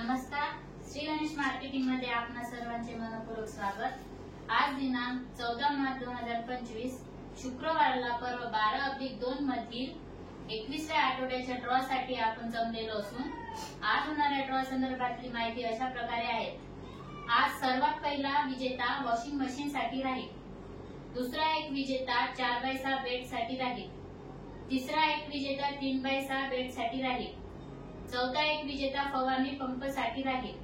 नमस्कार, श्री गणेश मार्केटिंग मध्ये आपणा सर्वांचे मनपूर्वक स्वागत। आज दिनांक 14 मार्च 2025 शुक्रवारला पर्व 12/2 मधील 21व्या आठवड्याच्या ड्रॉ साठी आपण जमलेलो असून आज होणाऱ्या ड्रॉ संदर्भातली माहिती अशा प्रकारे आहे। आज सर्वात पहिला विजेता वॉशिंग मशीन साठी राहील, दुसरा एक विजेता 4x6 बेड साठी राहील, तिसरा एक विजेता 3x6 बेड साठी राहील, चौथा एक विजेता फवारणी पंप साठी राहील,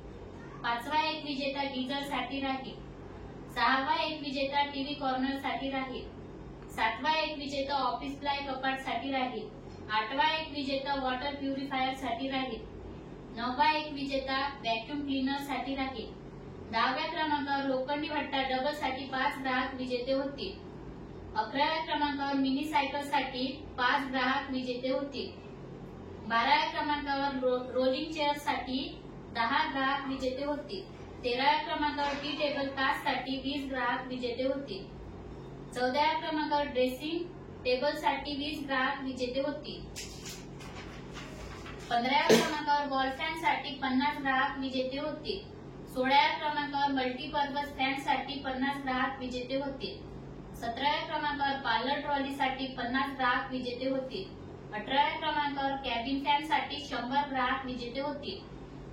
पाचवा एक विजेता गीजर साठी राहील, सहावा एक विजेता टीव्ही कॉर्नर साठी राहील, सातवा एक विजेता ऑफिस प्लाय कपाट साठी राहील, आठवा एक विजेता वॉटर प्युरिफायर साठी राहील, नववा एक विजेता व्हॅक्यूम क्लीनर साठी राहील, 10व्या क्रमांकावर लोखंडी भट्टा डबल साठी 5 ग्राहक विजेते होतील, 11व्या क्रमांकावर मिनी सायकल साठी 5 ग्राहक विजेते होतील, 12व्या क्रमांकावर रोलिंग चेअर साठी 10 ग्राहक विजेते होतील, 13व्या क्रमांकावर टी टेबल तास साठी 20 ग्राहक विजेते होतील, 14व्या क्रमांकावर ड्रेसिंग टेबल साठी 20 ग्राहक विजेते होतील, 15व्या क्रमांकावर वॉल फॅन साठी 50 ग्राहक विजेते होतील, 16व्या क्रमांकावर मल्टीपर्पज फॅन साठी 50 ग्राहक विजेते होतील, 17व्या क्रमांकावर पार्लर ट्रॉली साठी 50 ग्राहक विजेते होतील, 18व्या क्रमांकावर कॅबिन फॅन साठी 100 ग्राहक विजेते होतील।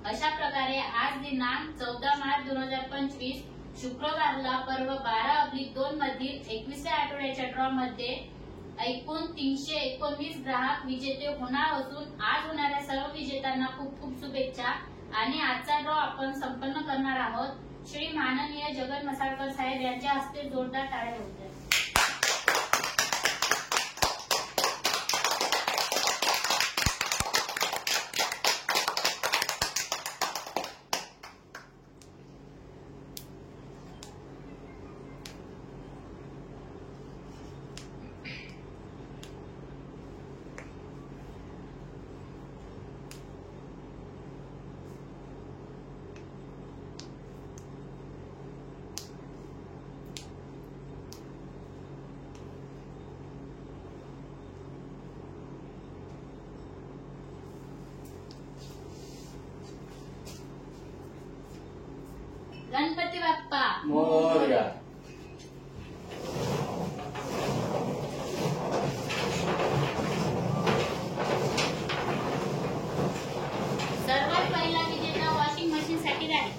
अशा प्रकारे आज दिनांक 14 मार्च 2025 शुक्रवारला पर्व 12/2 मधील 21व्या आठवड्याच्या ड्रॉ मध्ये एकूण 319 ग्राहक विजेते होणार असून आज होणाऱ्या सर्व विजेत्यांना खूप खूप शुभेच्छा। आणि आजचा ड्रॉ आपण संपन्न करणार आहोत श्री माननीय जगन मसाळकर साहेब यांच्या हस्ते। जोरदार टाळ्या होत्या। गणपती बाप्पा मोरया। सर्वात पहिला विजेता वॉशिंग मशीन साठी राहील,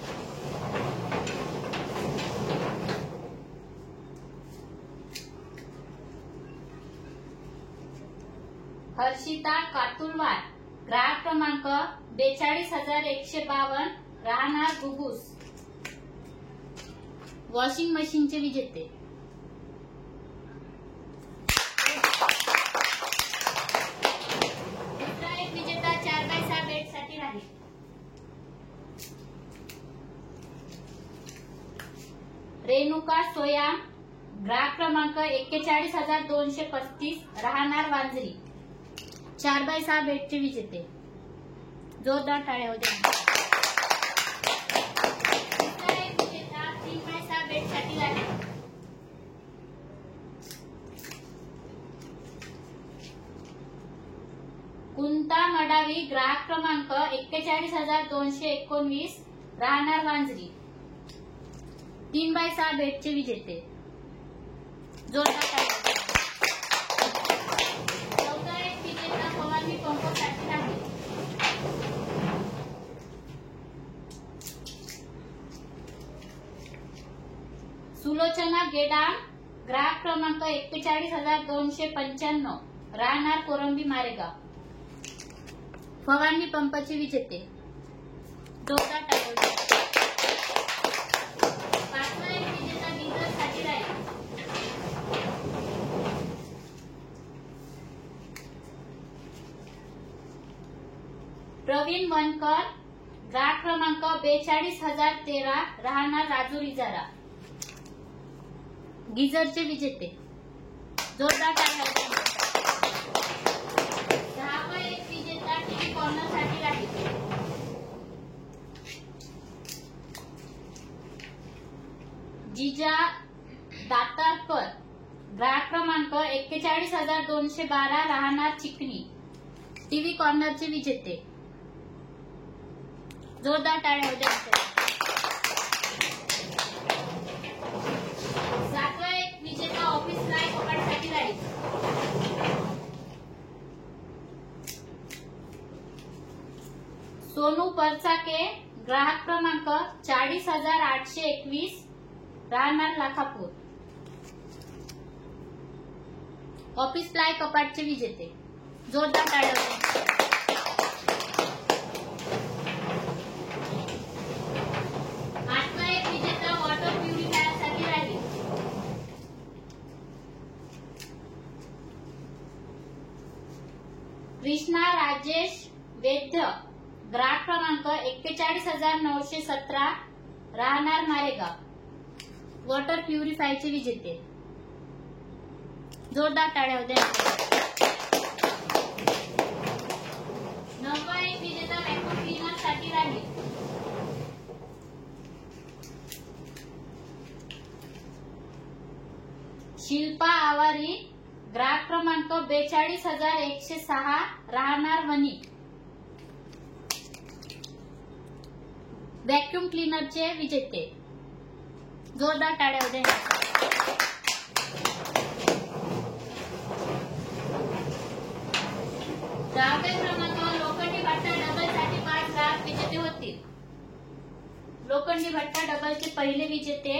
हर्षिता कातुलवार, ग्राहक क्रमांक 42152, राहणार घुगुस, वॉशिंग मशीनचे विजेते। दुसरा एक विजेता 4x6 बेड साठी राहील, रेणुका सोया, ग्राहक क्रमांक 41235, राहणार वांजरी, 4x6 बेडचे विजेते। जोरदार टाळ्या होत्या। कुंता मडावी, ग्राहक क्रमांक 41219, राहणार वांजरी, 3x6 बेडचे विजेते। जोरदार टाळ्या। चौथा एक विजेता फवारणी पंप साठी राहील, सुलोचना गेडाम, ग्राहक क्रमांक 41295, राहणार कोरंबी मारेगाव, फवारणी पंपाचे विजेते। जोरदार टाळ्या। पाचवा एक विजेता गीजर साठी राहील, प्रवीण वनकर, ग्राहक क्रमांक 42013, राहणार राजुरी जरा, गीजरचे विजेते। जोरदार टाळ्या। सहावा एक विजेता टीव्ही कॉर्नर साठी राहील, जिजा दातारकर, ग्राहक क्रमांक 41212, राहणार चिकणी, टीव्ही कॉर्नरचे विजेते। जोरदार टाळ्या होत्या. 7वा एक विजेता ऑफिस लाईफ कपाटसाठी राहील. सोनू परचाके, ग्राहक क्रमांक 40,821, राहणार लाखापूर. ऑफिस प्लाय कपाटचे विजेते. जोरदार टाळ्या होत्या. 8वा एक विजेता वॉटर प्युरिफायर साठी राहील. कृष्णा राजेश वैद्य, ग्राहक क्रमांक 41,917, राहणार मारेगाव. वॉटर प्युरिफायरचे विजेते. जोरदार टाळ्या होत्या. 9वा एक विजेता व्हॅक्यूम क्लीनर साठी राहील. शिल्पा आवारी, ग्राहक क्रमांक 42,106, राहणार वणी. व्हॅक्यूम क्लीनरचे विजेते. जोरदार टाळ्या होत्या. 10व्या क्रमांकावर लोखंडी भट्टा डबल साठी 5 ग्राहक विजेते होतील. लोखंडी भट्टा डबलचे पहिले विजेते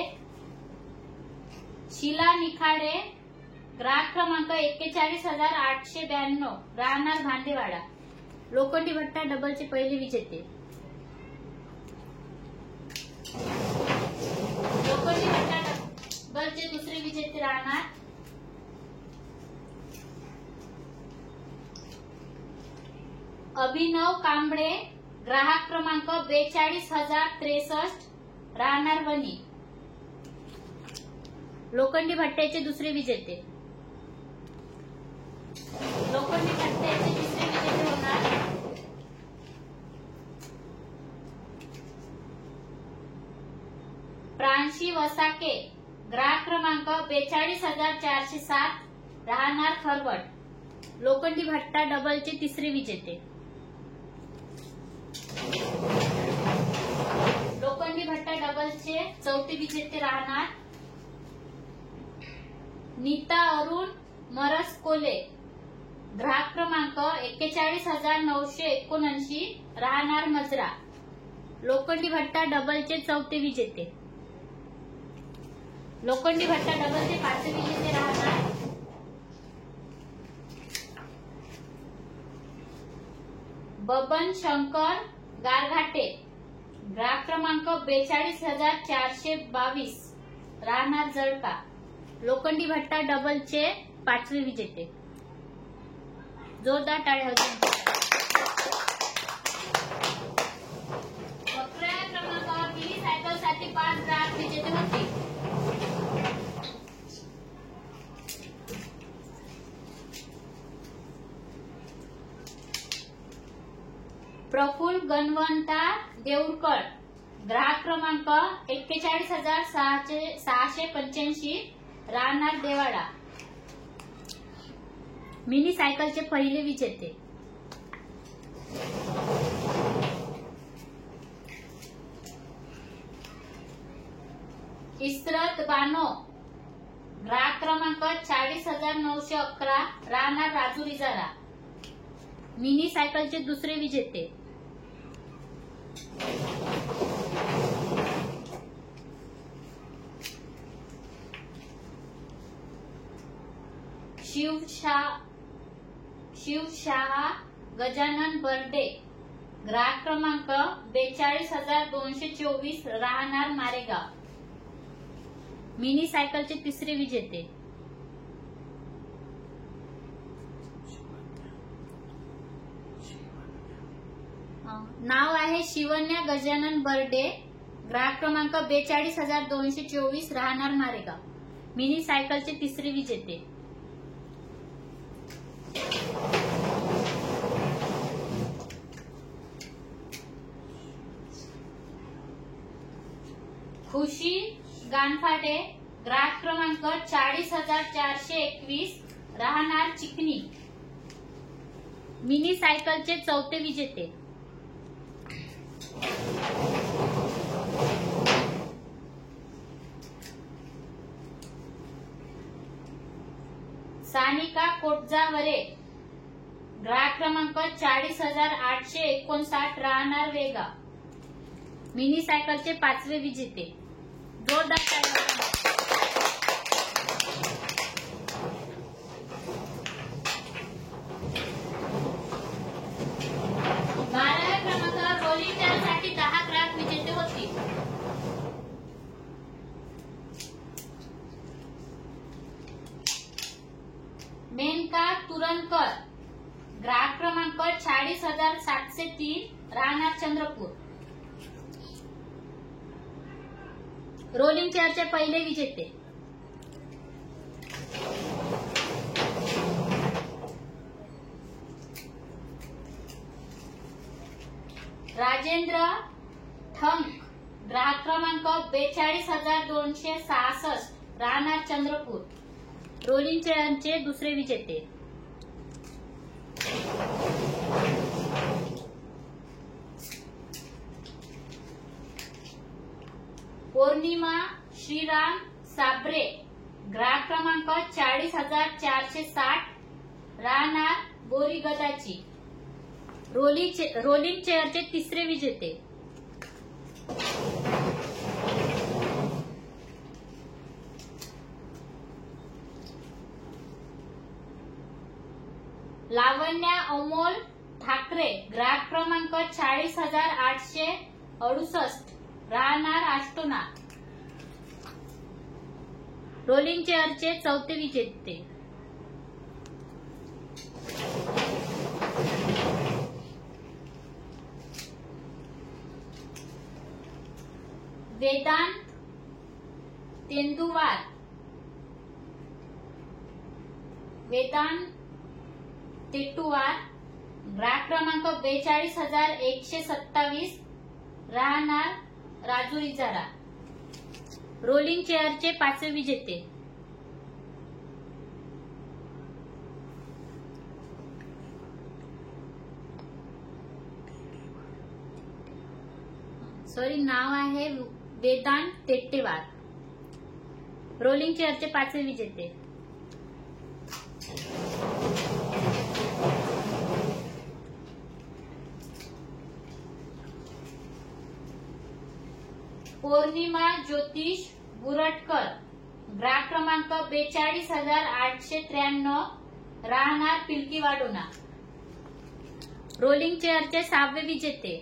शीला निखाडे, ग्राहक क्रमांक 41,892, राहणार भांडेवाडा. लोखंडी भट्टा डबलचे पहिले विजेते. लोखंडी भट्टा डबलचे दुसरे विजेते राहणार अभिनव कांबळे, ग्राहक क्रमांक 42,063, राहणार वणी. लोखंडी भट्ट्याचे दुसरे विजेते. लोखंडी भट्ट्याचे तिसरे विजेते होणार प्रांशी वसाके, ग्राहक क्रमांक 42,407, राहणार खरवट. लोखंडी भट्टा डबलचे तिसरे विजेते. लोखंडी भट्टा डबलचे चौथे विजेते राहणार नीता अरुण मरसकोले, ग्राहक क्रमांक 41,979, राहणार मजरा. लोखंडी भट्टा डबलचे चौथे विजेते. लोखंडी भट्टा डबलचे पाचवे विजेते राहणार बबन शंकर गारघाटे, ग्राहक क्रमांक 42,422, राहणार जळका. लोखंडी भट्टा डबलचे पाचवे विजेते. जोरदार टाळ्या होत्या. 11व्या क्रमांकावर मिनी सायकल साठी 5 ग्राहक विजेते होते. प्रफुल्ल गणवंता देऊरकर, ग्राहक क्रमांक 41,685, राहणार देवाडा. मिनी सायकलचे पहिले विजेते. इस्रत बानो, ग्राहक क्रमांक 40,911, राहणार राजुरीजारा. मिनी सायकलचे दुसरे विजेते. शिवशाह गजानन बर्डे, ग्राहक क्रमांक 42,224, राहणार मारेगाव. मिनी सायकलचे तिसरे विजेते. नाव आहे शिवन्या गजानन बर्डे, ग्राहक क्रमांक 42,224, राहणार मारेगाव. मिनी सायकलचे तिसरे विजेते. खुशी गानफाटे, ग्राहक क्रमांक 40,421, राहणार चिकनी. मिनी सायकलचे चौथे विजेते. कोटजावरे ग्राहक क्रमांक 40,859 राहणार वेगाव. मिनी सायकलचे 5वे विजेते. जोरदार ताली. 12व्या क्रमांकावर रोलिंग चेअरसाठी 10 ग्राहक विजेते होतील. मेनका तुरनकर ग्राहक क्रमांक 40,703 राहणार चंद्रपूर. रोलिंग चेअरचे पहिले विजेते. राजेंद्र ठंक ग्राहक क्रमांक 42,266 राहणार चंद्रपूर. रोलिंग चेअरचे दुसरे विजेते. पौर्णिमा श्रीराम साबरे ग्राहक क्रमांक 40,460 राहणार बोरीगदाची. रोलिंग चेअरचे तिसरे विजेते. लावण्या अमोल ठाकरे ग्राहक क्रमांक 40,868 राहणार आष्टोना. रोलिंग चेअरचे चौथे विजेते. वेदांत तेंदुवार तेटुवार ग्राहक क्रमांक 42,127 राहणार राजुरीजारा. रोलिंग चेअरचे 5वे विजेते. नाव आहे वेदांत तेट्टेवार. रोलिंग चेअरचे 5वे विजेते. पौर्णिमा ज्योतिष बुरटकर ग्राहक क्रमांक 42,893 राहणार पिलकीवाडोना. रोलिंग चेअरचे 6वे विजेते.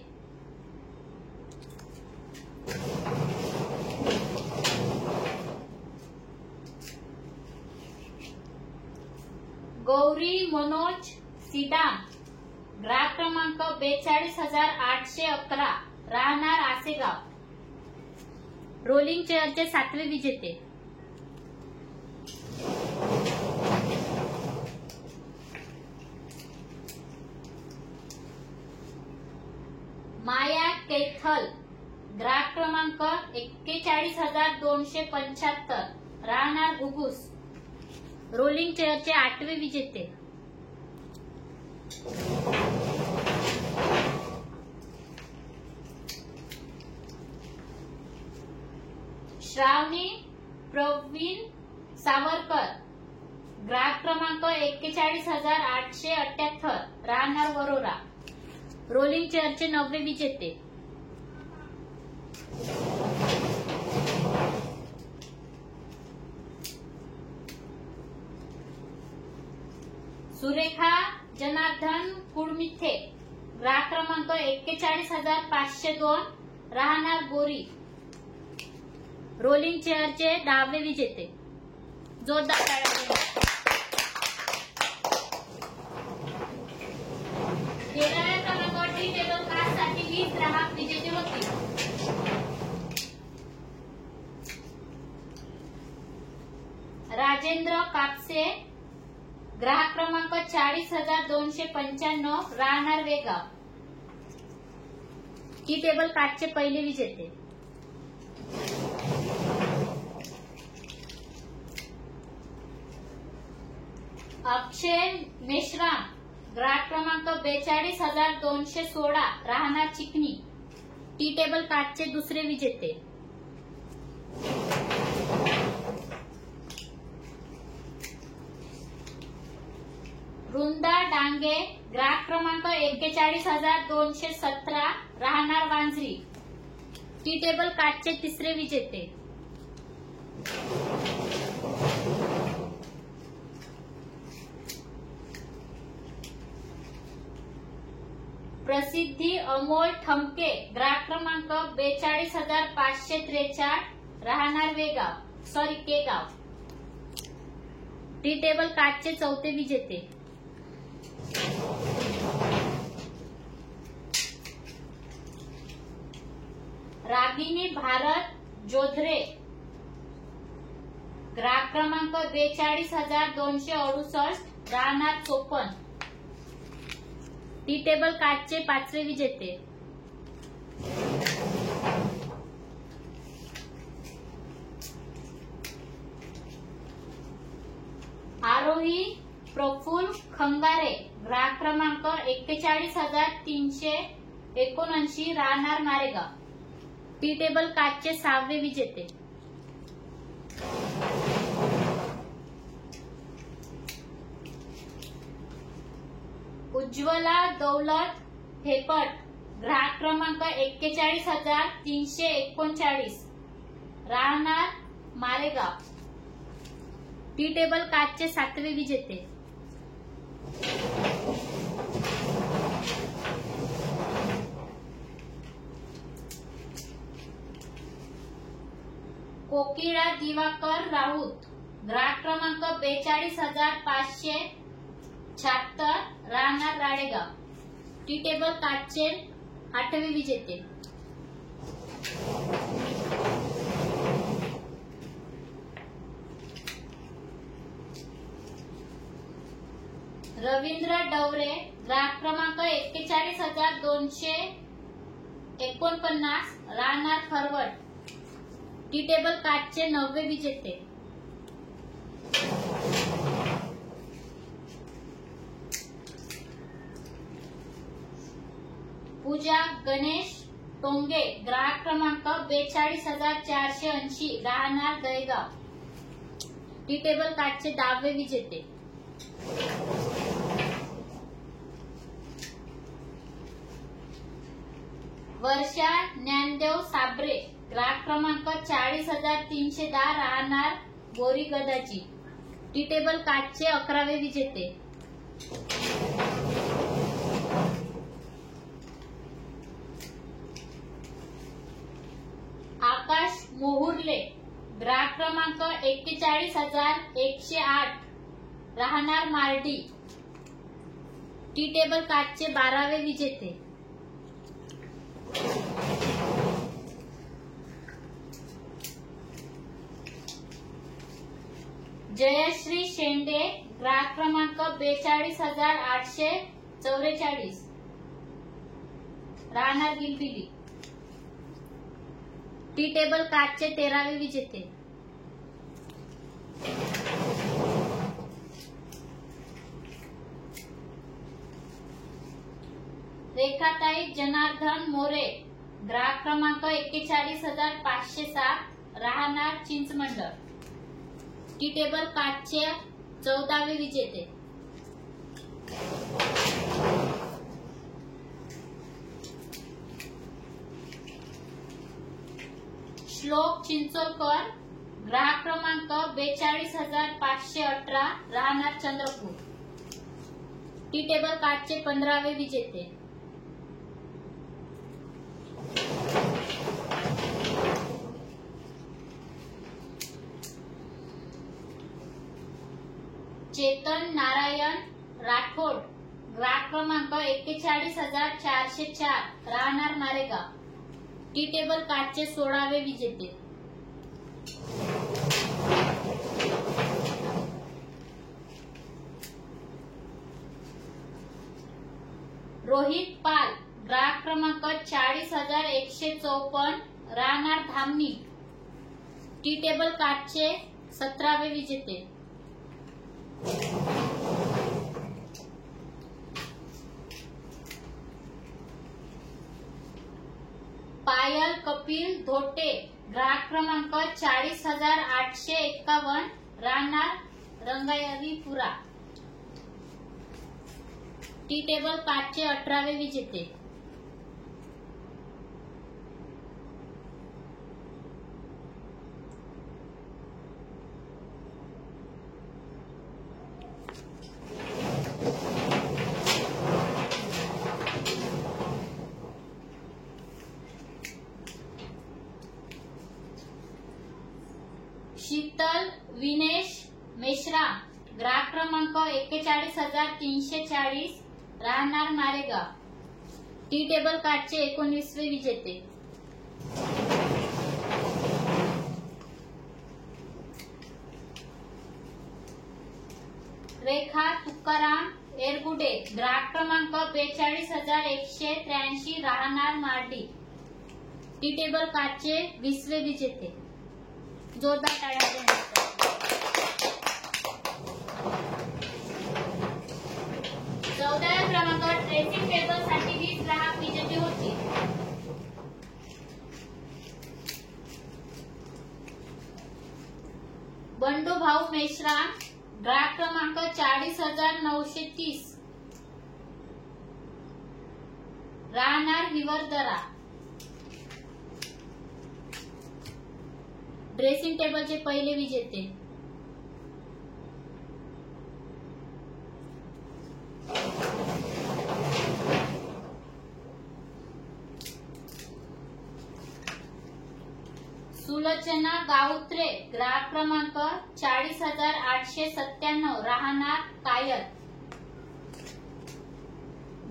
गौरी मनोज सीडाम ग्राहक क्रमांक 42,811 राहणार आसेगाव. रोलिंग चेअरचे 7वे विजेते. माया कैथल ग्राहक क्रमांक 41,275 राहणार घुगुस. रोलिंग चेअरचे 8वे विजेते. श्रावणी प्रवीण सावरकर ग्राहक क्रमांक 41,878 राहणार वरोरा. रोलिंग चेअरचे 9वे विजेते. सुरेखा जनार्दन कुडमिथे ग्राहक क्रमांक 41,502 राहणार बोरी. रोलिंग चेअरचे 10वे विजेते. जोरदार ताळ्या. 13व्या क्रमांकावर टी टेबल कास्टसाठी 20 ग्राहक विजेते होतील. राजेंद्र कापसे ग्राहक क्रमांक 40,295 राहणार वेगाव. टी टेबल कास्टचे पहिले विजेते. अक्षय मेश्राम ग्राहक क्रमांक 42,216 राहणार चिकनी. टी टेबल कास्टचे दुसरे विजेते. वृंदा डांगे ग्राहक क्रमांक 41,217 राहणार वांजरी टी टेबल कार्डचे तिसरे विजेते. प्रसिद्धी अमोल ठमके ग्राहक क्रमांक 42,543 राहणार केगाव टी टेबल कार्डचे चौथे विजेते. रागिनी भारत जोधरे ग्राहक क्रमांक 42,268 राहणार चोपन टी टेबल कार्डचे पाचवे विजेते. आरोही प्रफुल्ल खंगारे ग्राहक क्रमांक 41,379 राहणार मारेगाव टी टेबल कार्डचे सहावे विजेते. उज्ज्वला दौलत हेपट ग्राहक क्रमांक 41,339 राहणार मारेगाव टी टेबल कार्डचे सातवे विजेते. कोकिळा दिवाकर राऊत ग्राहक क्रमांक 42,576 राहणार राळेगाव टी टेबल कार्डचे आठवे विजेते. रवींद्र डवरे ग्राहक क्रमांक 41,249 राहणार खरवट टी टेबल कार्डचे नववे विजेते. पूजा गणेश टोंगे ग्राहक क्रमांक 42,480 राहणार दहेगाव टी टेबल कार्डचे 10वे विजेते. वर्षा ज्ञानदेव साबरे ग्राहक क्रमांक 40,310 राहणार बोरी गदाची टी टेबल कार्डचे 11वे विजेते. आकाश मोहुर्ले ग्राहक क्रमांक 41,108 राहणार मार्डी टी टेबल कार्डचे 12वे विजेते. जयश्री शेंडे ग्राहक क्रमांक 42,844 राहणार गिलबिली टी टेबल कार्डचे 13वे विजेते. रेखाताई जनार्दन मोरे ग्राहक क्रमांक 41,507 राहणार चिंचमंडळ टी टेबल कार्डचे 14वे विजेते. श्लोक चिंचोलकर ग्राहक क्रमांक 42,518 राहणार चंद्रपूर टी टेबल कार्डचे 15वे विजेते. चेतन नारायण राठोड ग्राहक क्रमांक 41,404 राहणार मारेगाव टी टेबल कार्डचे 16वे विजेते. रोहित पाल ग्राहक क्रमांक 40,154 राहणार धामणी टी टेबल कार्डचे 17वे विजेते. पायल कपिल धोटे ग्राहक क्रमांक 40,851 राहणार रंगायरीपुरा टी टेबल 5चे 18वे विजेते. शीतल विनेश मेश्राम, ग्राहक क्रमांक 41,340, राहणार मारेगाव, टी टेबल 5चे 19वे विजेते. रेखा तुकाराम एरगुडे, ग्राहक क्रमांक 42,183, राहणार मार्डी, टी टेबल 5चे 20वे विजेते. जोरदार टाळ्या द्या. 14व्या क्रमांकावर ड्रेसिंग टेबल साठी 20 ग्राहक विजेते होते. बंडू भाऊ मेश्राम, ग्राहक क्रमांक 40,930, राहणार हिवरदरा, ड्रेसिंग टेबलचे पहिले विजेते. सुलोचना गावत्रे, ग्राहक क्रमांक 40,897, राहणार कायद,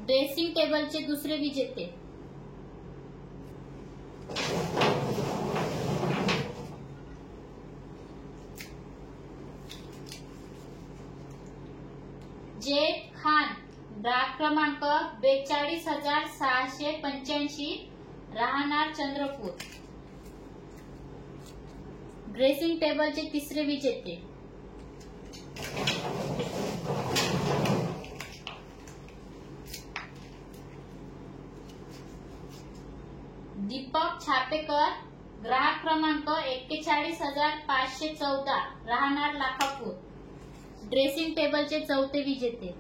ड्रेसिंग टेबलचे दुसरे विजेते. जेद खान, ग्राहक क्रमांक 42,685, राहणार चंद्रपूर, ड्रेसिंग टेबलचे तिसरे विजेते. दीपक छापेकर, ग्राहक क्रमांक 41,514, राहणार लाखापूर, ड्रेसिंग टेबलचे चौथे विजेते.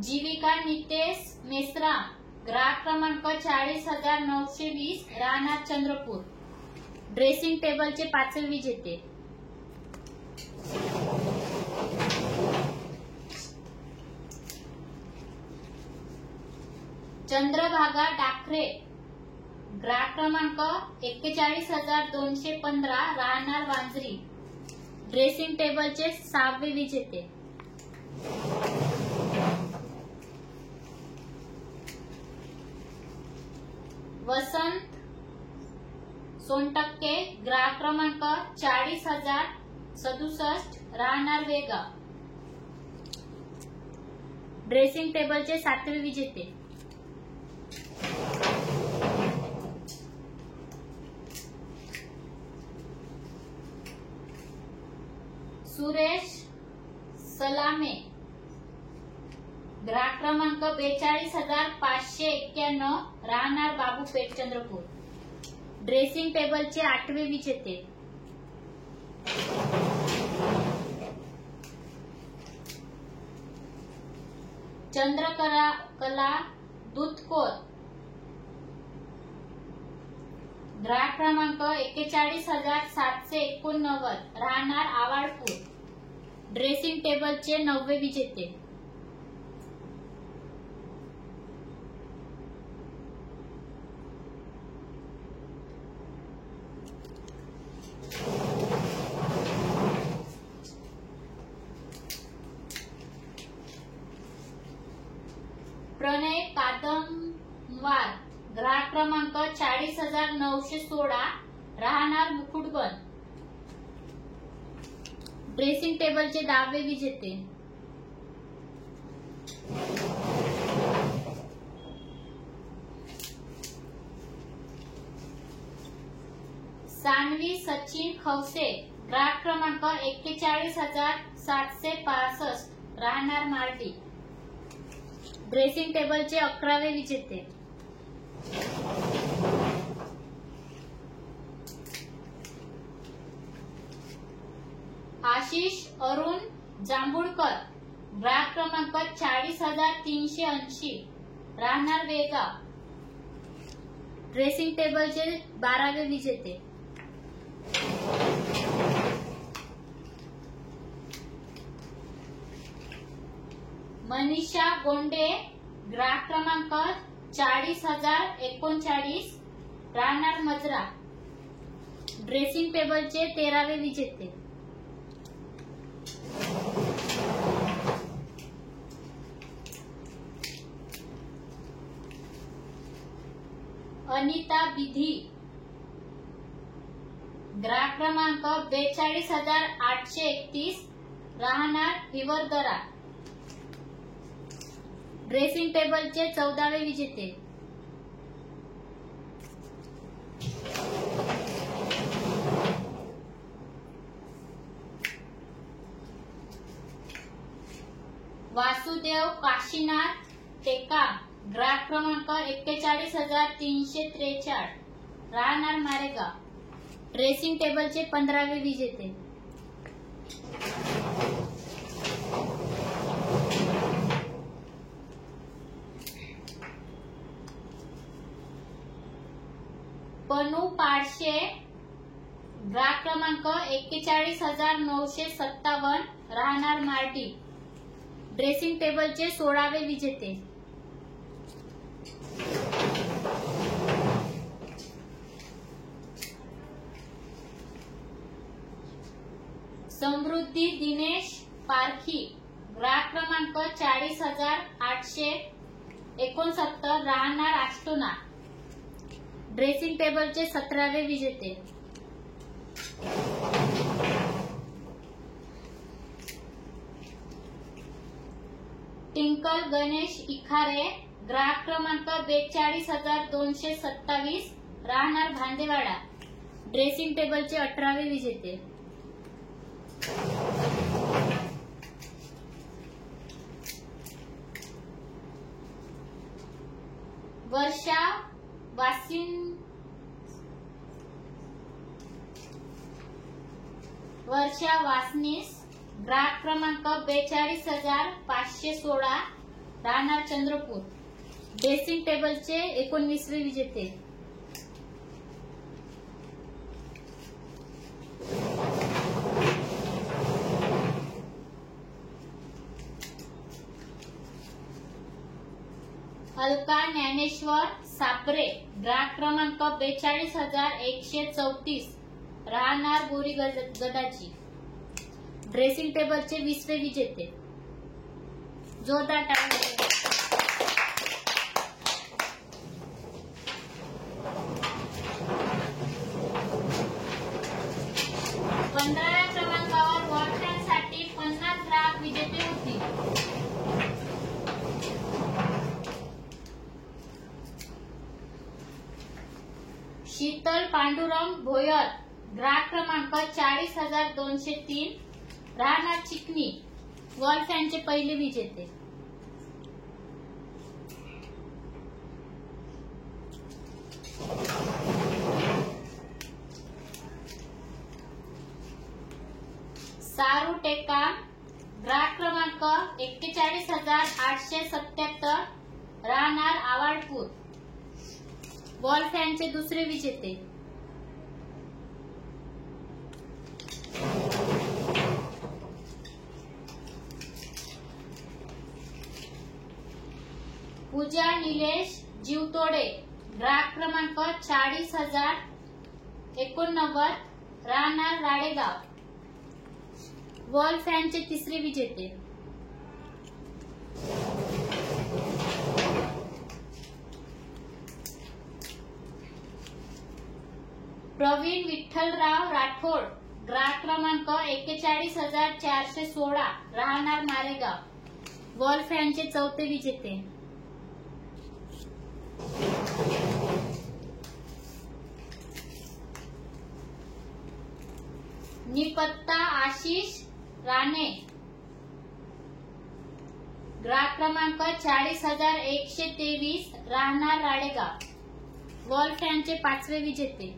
जीविका नितेश मेश्राम, ग्राहक क्रमांक 40,920, राहणार चंद्रपूर, ड्रेसिंग टेबलचे 5वे विजेते. चंद्रभागा डाखरे, ग्राहक क्रमांक 41,215, राहणार वांजरी, ड्रेसिंग टेबलचे 6वे विजेते. वसंत सोनटक्के, ग्राहक क्रमांक 40,067, राहणार वेगाव, ड्रेसिंग टेबलचे 7वे विजेते. सुरेश सलामे, ग्राहक क्रमांक 42,591, राहणार बाबूपेठ चंद्रपूर, ड्रेसिंग टेबलचे 8वे विजेते. चंद्रकला दूधकोर, ग्राहक क्रमांक 41,789, राहणार आवाळपूर, ड्रेसिंग टेबलचे 9वे विजेते. प्रणय कादमवार, ग्राहक क्रमांक 40,916, राहणार मुकुटबन, ड्रेसिंग टेबलचे 10वे विजेते. सानवी सचिन खवसे, ग्राहक क्रमांक 41,765, राहणार मार्डी, ड्रेसिंग टेबलचे 11वे विजेते. आशिष अरुण जांभूळकर, ग्राहक क्रमांक 40,380, राहणार वेगाव, ड्रेसिंग टेबलचे 12वे विजेते. मनीषा गोंडे, ग्राहक क्रमांक 40,039, राहणार मजरा, ड्रेसिंग टेबलचे 13वे विजेते. अनिता बिधी, ग्राहक क्रमांक 42,831, राहणार हिवरदरा, ड्रेसिंग टेबलचे 14वे विजेते. वासुदेव काशीनाथ टेकाम, ग्राहक क्रमांक 41,343, राहणार मारेगाव, ड्रेसिंग टेबलचे 15वे विजेते. पनू पाडशे, ग्राहक क्रमांक 41,957, राहणार मार्डी, ड्रेसिंग टेबलचे 16वे विजेते. समृद्धी दिनेश पारखी, ग्राहक क्रमांक 40,869, राहणार आष्टोना, ड्रेसिंग टेबलचे 17वे विजेते. टिंकल गणेश इखारे, ग्राहक क्रमांक 42,227, राहणार भांदेवाडा, ड्रेसिंग टेबलचे 18वे विजेते. वर्षा वासनीस, ग्राहक क्रमांक 42,516, राहणार चंद्रपूर, ड्रेसिंग टेबलचे 19वे विजेते. अलका ज्ञानेश्वर सापरे, ग्राहक क्रमांक 42,134, राहणार बोरी गडाची, ड्रेसिंग टेबलचे 20वे विजेते. जोरदार टाळ्या. 15व्या क्रमांकावर वॉल्टॅनसाठी 50 ग्राहक विजेते होतील. शीतल पांडुरंग भोयर, ग्राहक क्रमांक 40,203, राहणार चिकनी, वॉल फॅनचे पहिले विजेते. सारू टेकाम, ग्राहक क्रमांक 41,877, राहणार आवाडपूर, वॉल फॅनचे दुसरे विजेते. पूजा निलेश जीवतोडे, ग्राहक क्रमांक 40,089, राहणार राळेगाव, वॉल फॅनचे तिसरे विजेते. प्रवीण विठ्ठलराव राठोड, ग्राहक क्रमांक 41,416, राहणार मारेगाव, वॉल फॅनचे चौथे विजेते. निपत्ता आशिष राणे, ग्राहक क्रमांक 40,123, राहणार राळेगाव, वॉल फॅनचे पाचवे विजेते.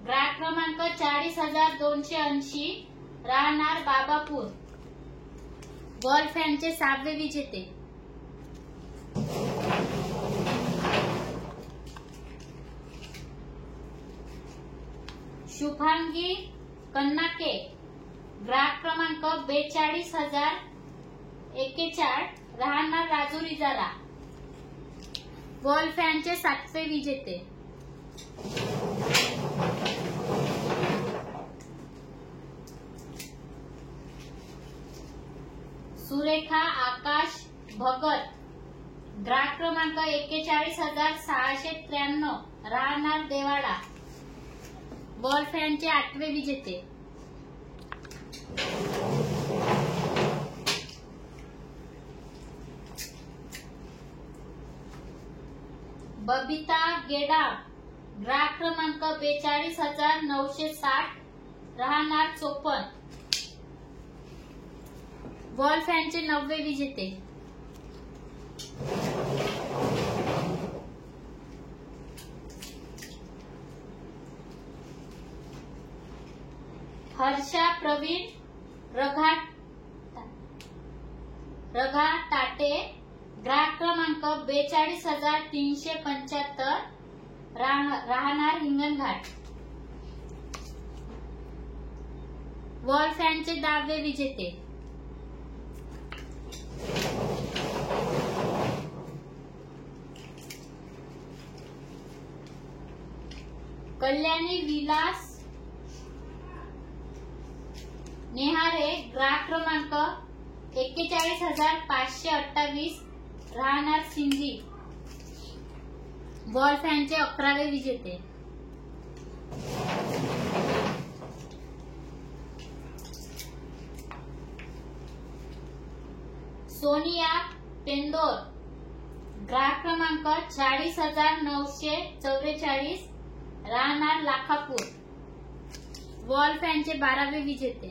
ग्राहक क्रमांक 40,280 राहणार बाबापूर, वॉल फॅनचे 6वे विजेते. शुभांगी कन्नाके, ग्राहक क्रमांक 42,041 राहणार राजुरी जला, वॉल फॅनचे 7वे विजेते. सुरेखा आकाश भगत, ग्राहक क्रमांक 41,693 राहणार देवाडा, वॉल फॅनचे 8वे विजेते. बबिता गेडाम, ग्राहक क्रमांक 42,960 राहणार चोपन, वॉल फॅनचे 9वे विजेते. हर्षा प्रवीण रघा टाटे, ग्राहक क्रमांक 42,375 राहणार हिंगणघाट, वॉल फॅनचे 10वे विजेते. कल्याणी विलास नेहारे, ग्राहक क्रमांक 41,528 राहणार सिंधी, वॉल फॅनचे 11वे विजेते. सोनिया पेंदोर, ग्राहक क्रमांक 40,944 राहणार लाखापूर, वॉल फॅनचे 12वे विजेते.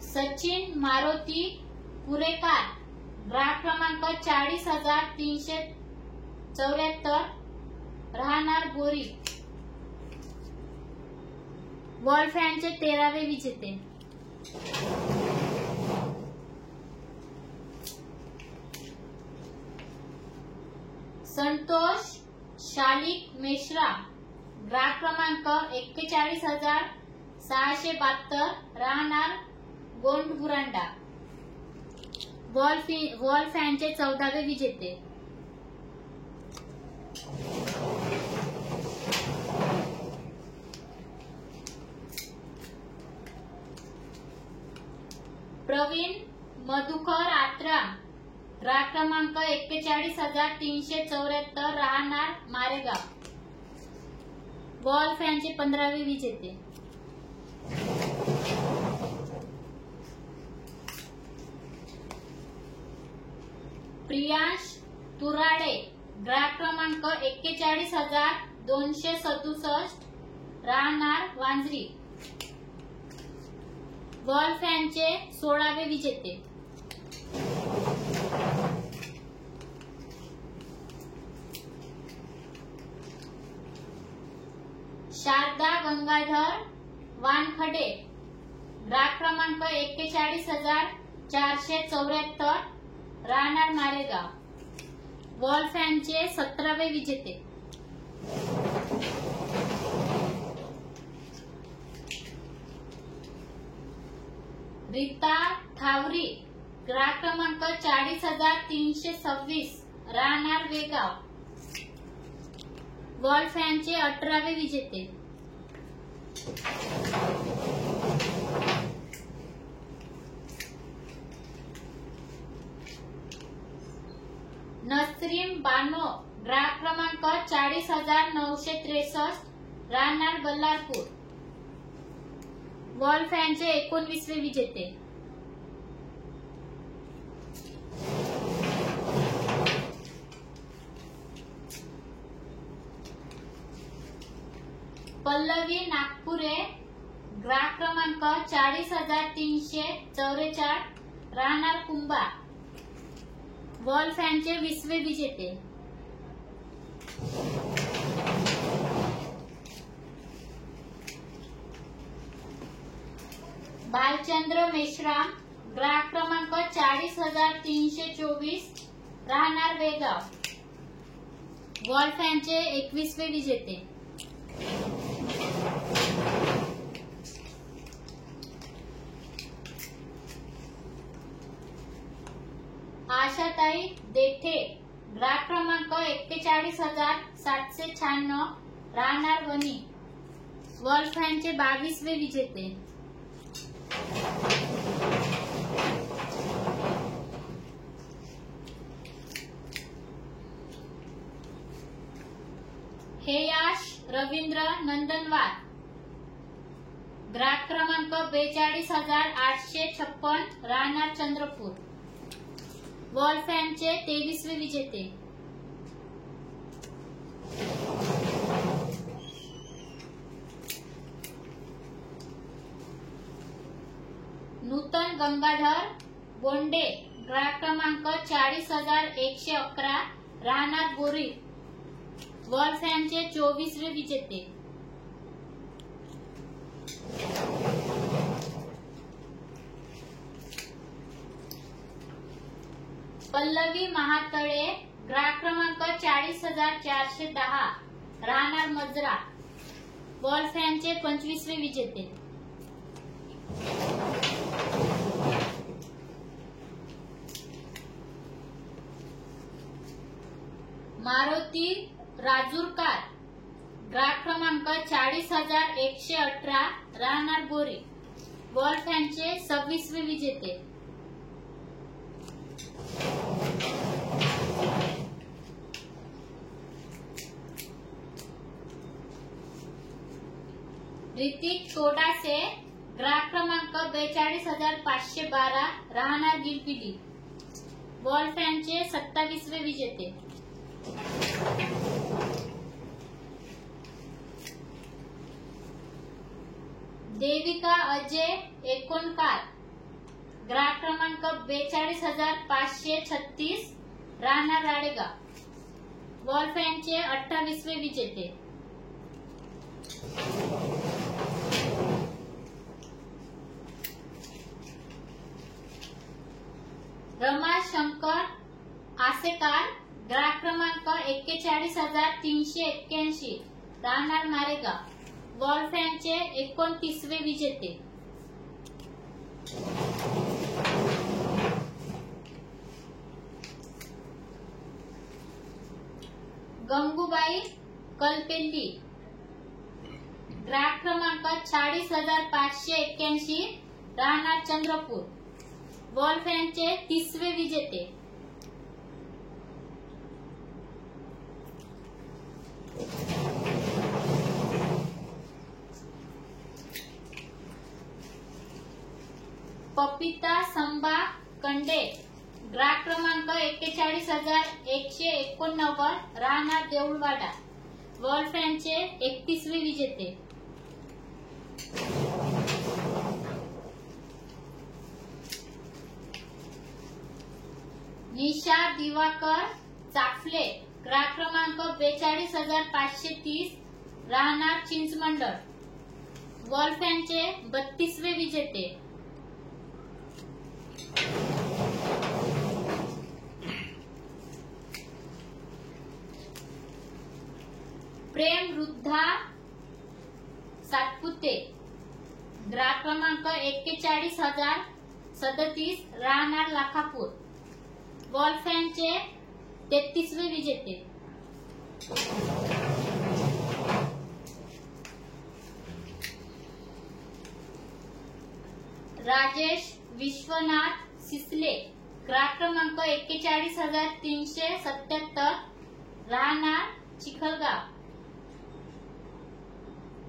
सचिन मारुती पुरेकार, ग्राहक क्रमांक 40,374 राहणार बोरी, वॉल फॅनचे 13वे विजेते. संतोष शालिक मेश्रा, ग्राहक क्रमांक 41,672 राहणार गोंडगुरांडा, वॉल फॅनचे 14वे विजेते. प्रवीण मधुकर आत्राम, ग्राहक क्रमांक 41,374 राहणार मारेगाव, वॉल फॅनचे 15वे विजेते. प्रियांश तुराडे, ग्राहक क्रमांक 41,267 राहणार वांजरी, वॉल फॅनचे 16वे विजेते. शारदा गंगाधर वानखडे, ग्राहक क्रमांक 41,474 राहणार मारेगाव, वॉल फॅनचे 17वे विजेते. रीता थावरी, ग्राहक क्रमांक 40,326 राहणार वेगाव, वॉल फॅनचे 18वे विजेते. नसरीम बानो, ग्राहक क्रमांक 40,963 राहणार बल्लारपूर, वॉल फॅनचे 19वे विजेते. पल्लवी नागपुरे, ग्राहक क्रमांक 40,344 राहणार कुंभा, वॉल फॅनचे 20वे विजेते. भालचंद्र मेश्राम, ग्राहक क्रमांक 40,324, राहणार वेगाव, वॉल फॅनचे 21वे विजेते. आशाताई देठे, ग्राहक क्रमांक 41,796, राहणार वणी, वॉल फॅनचे 22वे विजेते. हेयाश रवींद्र नंदनवार, ग्राहक क्रमांक 42,856, राहणार चंद्रपूर, वॉल फॅनचे 23वे विजेते. नूतन गंगाधर बोंडे, ग्राहक क्रमांक 40,111, राहणार बोरी, वॉल फॅनचे 24वे विजेते. पल्लवी महातळे, ग्राहक क्रमांक 40,410, राहणार मजरा, वॉल फॅनचे 25वे विजेते. मारुती राजूरकर, ग्राहक क्रमांक 40,118, राहणार बोरी, वॉल फॅनचे 26वे विजेते. ऋतिक तोडासे, ग्राहक क्रमांक 42,512, राहणार गिलपिली, वॉल फॅनचे 27वे विजेते. देविका अजय एकोणकार, ग्राहक क्रमांक 42,536, राहणार राळेगाव, वॉल फॅनचे 28वे विजेते. रमा शंकर आसेकार, ग्राहक क्रमांक 41,381, राहणार मारेगाव, वॉल फॅनचे 29वे विजेते. गंगूबाई कलपेल्ली, ग्राहक क्रमांक 40,581, राहणार चंद्रपूर, वॉल फॅनचे 30वे विजेते. पपिता संभा कंडे, ग्राहक क्रमांक 41,189, राहणार देऊळवाडा, वॉल फॅनचे 31वे विजेते. निशा दिवाकर चाफले, ग्राहक क्रमांक 42,530, राहणार चिंचमंडळ, वॉल फॅनचे 32वे विजेते. प्रेम वृद्धा सातपुते, ग्राहक क्रमांक 41,037, राहणार लाखापूर, वॉल फॅनचे 33वे विजेते. राजेश विश्वनाथ सिसले, ग्राहक क्रमांक 41,377, राहणार चिखलगाव,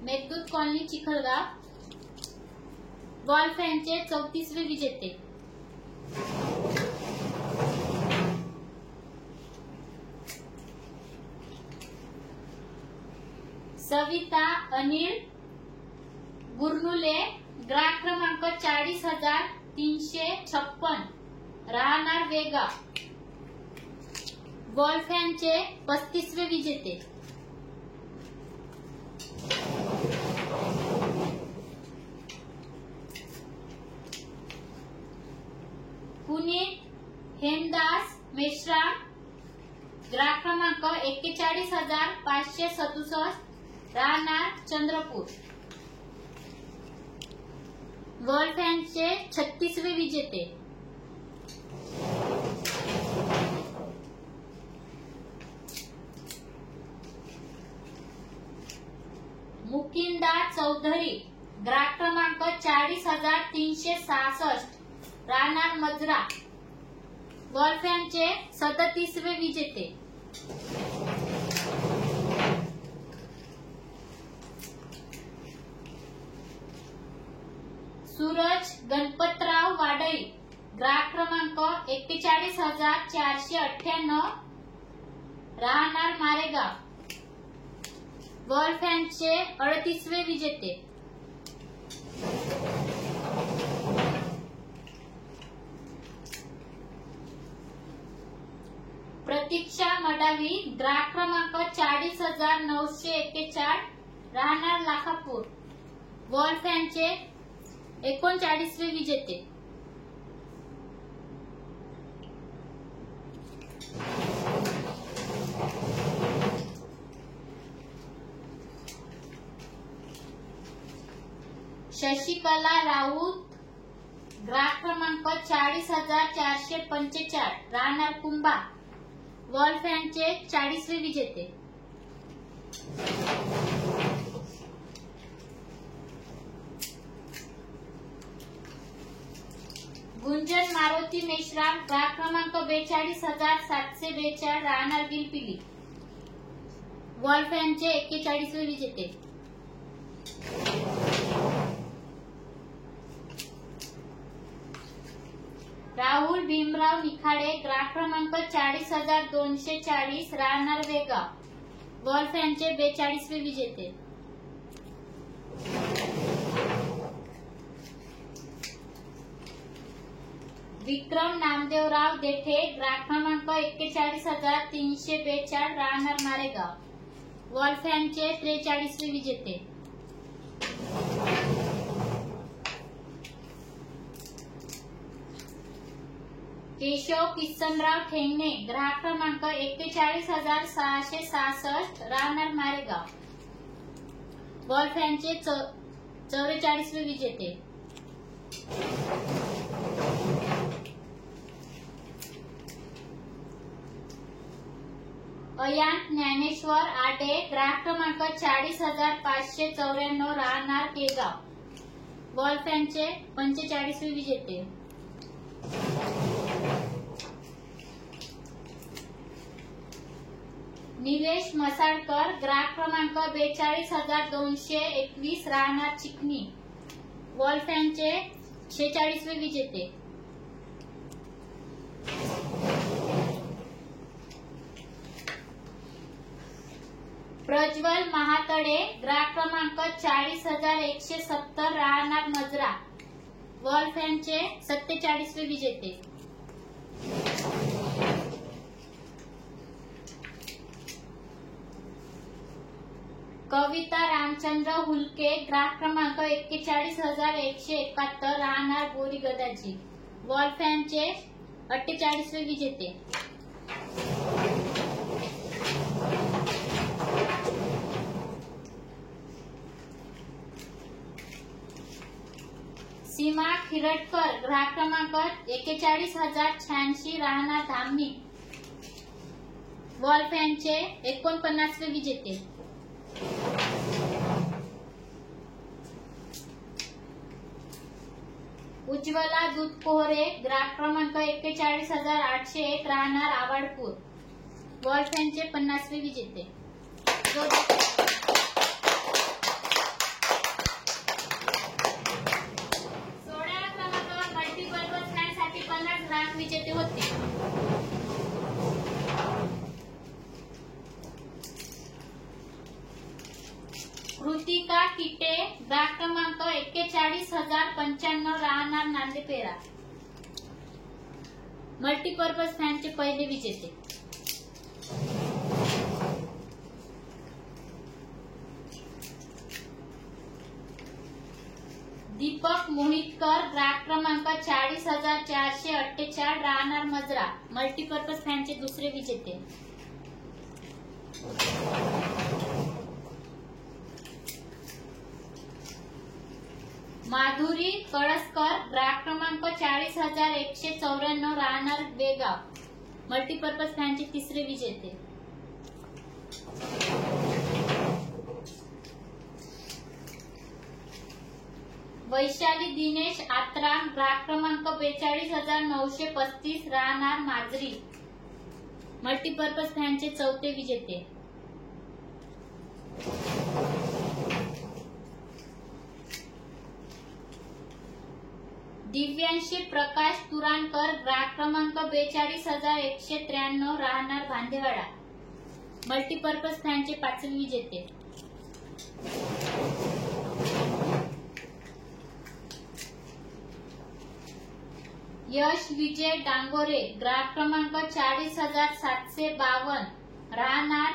मेघदूत कॉलनी चिखलगाव, वॉल फॅनचे 34वे विजेते. सविता अनिल गुरनुले, ग्राहक क्रमांक 40,356, राहणार वेगाव, वॉल फॅनचे 35वे विजेते. पुनीत हेमदास मेश्राम, ग्राहक क्रमांक 41,567, राहणार चंद्रपूर. वॉल फॅनचे 36वे विजेते. मुकिंदा चौधरी, ग्राहक क्रमांक 40,366, राहणार मजरा. वॉल फॅनचे 37वे विजेते. सूरज गणपतराव वाडई, ग्राहक क्रमांक 41,498, राहणार मारेगाव. वॉल फॅनचे 38वे विजेते. प्रतीक्षा मडावी, ग्राहक क्रमांक 40,941, राहणार लाखापूर. वॉल फॅनचे 39वे विजेते. शशिकला राऊत, ग्राहक क्रमांक 40,445, राहणार कुंभा. वॉल फॅनचे 40वे विजेते. गुंजन मारुती मेश्राम, ग्राहक क्रमांक 42,742, राहणार गिलपिली. वॉल फॅनचे 41वे विजेते. राहुल भीमराव निखाडे, ग्राहक क्रमांक 40,240, राहणार वेगाव. वॉल फॅनचे 42वे विजेते. विक्रम नामदेवराव देठे, ग्राहक क्रमांक 41,342, राहणार मारेगाव. वॉल फॅनचे 43वे विजेते. केशव किसनराव ठेंगणे, ग्राहक क्रमांक 41,666, राहणार मारेगाव. वॉल फॅनचे 44वे विजेते. अयांत ज्ञानेश्वर आटे, ग्राहक क्रमांक 40,594, राहणार केगाव. वॉल फॅनचे 45वे विजेते. निलेश मसाळकर, ग्राहक क्रमांक 42,221, राहणार चिखली. वॉल फॅनचे 46वे विजेते. प्रज्वल महातडे, ग्राहक क्रमांक 40,170, राहणार मजरा. वॉल फॅनचे 47वे विजेते. कविता रामचंद्र हुलके, ग्राहक क्रमांक 41,171, राहणार बोरी गदाची. वॉल फॅनचे 48वे विजेते. सीमा खिरटकर, ग्राहक क्रमांक 41,086, राहणार धामणी. वॉल फॅनचे 49वे विजेते. उज्ज्वला दूधपोहरे, ग्राहक क्रमांक 41,801, राहणार आवाडपूर. वॉल फॅनचे 50वे विजेते. विजेते होते. कृतिका किटे, ग्राहक क्रमांक 41,095, राहणार नांदेपेरा. मल्टीपर्पज फॅनचे पहिले विजेते. मोहितकर, ग्राहक क्रमांक 40,448, राहणार मजरा, मल्टीपर्पज फॅनचे दुसरे विजेते. माधुरी कळसकर, ग्राहक क्रमांक 40,194, राहणार बेगाव, मल्टीपर्पज फॅनचे तिसरे विजेते. वैशाली दिनेश आत्राम, ग्राहक क्रमांक 42,935, राहणार माजरी, मल्टीपर्पज फॅनचे चौथे विजेते. दिव्यांशी प्रकाश तुराणकर, ग्राहक क्रमांक 42,193, राहणार भांदेवाडा, मल्टीपर्पज फॅनचे पाचवे विजेते. यश विजय डांगोरे, ग्राहक क्रमांक 40,752, राहणार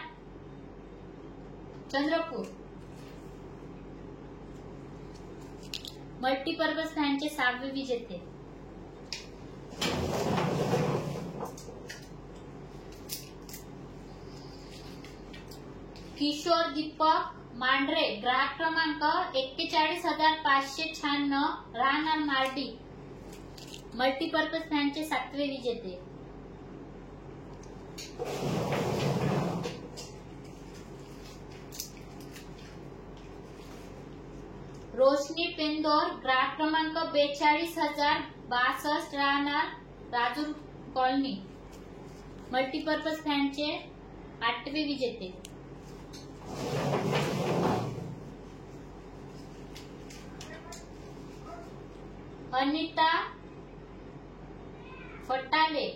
चंद्रपूर, मल्टीपर्पज फॅनचे सहावे विजेते. किशोर दीपक मांढरे, ग्राहक क्रमांक 41,596, राहणार मार्डी, मल्टीपर्पज फॅनचे सातवे विजेते. रोशनी पेंदोर, ग्राहक क्रमांक 42,062, राहणार राजूर कॉलनी, मल्टीपर्पज फॅनचे आठवे विजेते. अनिता फटाले,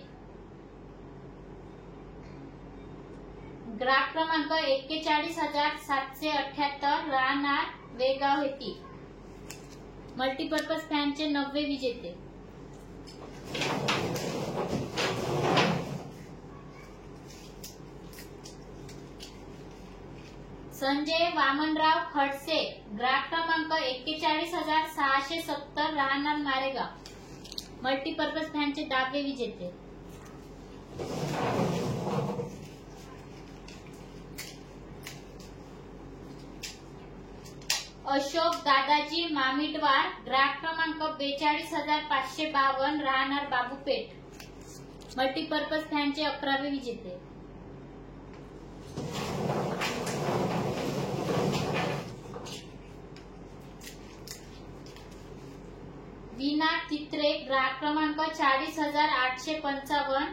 ग्राहक क्रमांक 41,778, राहणार वेगाव हेती, मल्टीपर्पज फॅनचे नववे विजेते. संजय वामनराव खडसे, ग्राहक क्रमांक 41,670, राहणार मारेगाव, मल्टीपर्पज फॅनचे 10वे विजेते. अशोक दादाजी मामिडवार, ग्राहक क्रमांक 42,552, राहणार बाबूपेठ, मल्टीपर्पज फॅनचे 11वे विजेते. वीना तित्रे, ग्राहक क्रमांक 40,855,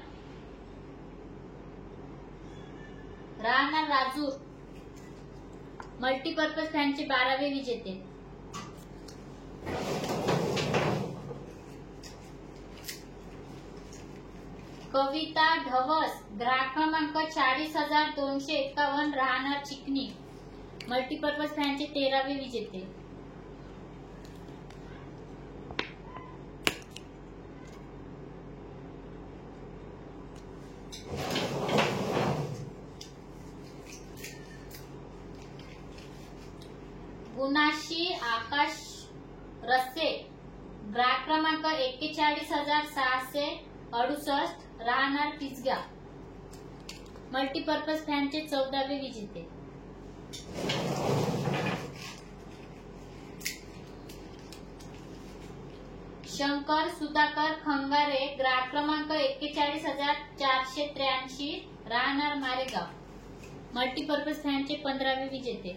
राहणार राजूर, मल्टीपर्पज फॅनचे 12वे विजेते. कविता ढवस, ग्राहक क्रमांक 40,251, राहणार चिकनी, मल्टीपर्पज फॅनचे 13वे विजेते. गुणाशी आकाश रस्से, ग्राहक क्रमांक 41,668, राहणार तिसगा, मल्टीपर्पज फॅनचे 14वे विजेते. शंकर सुधाकर खंगारे, ग्राहक क्रमांक 41,483, राहणार मारेगाव, मल्टीपर्पज फॅनचे 15वे विजेते.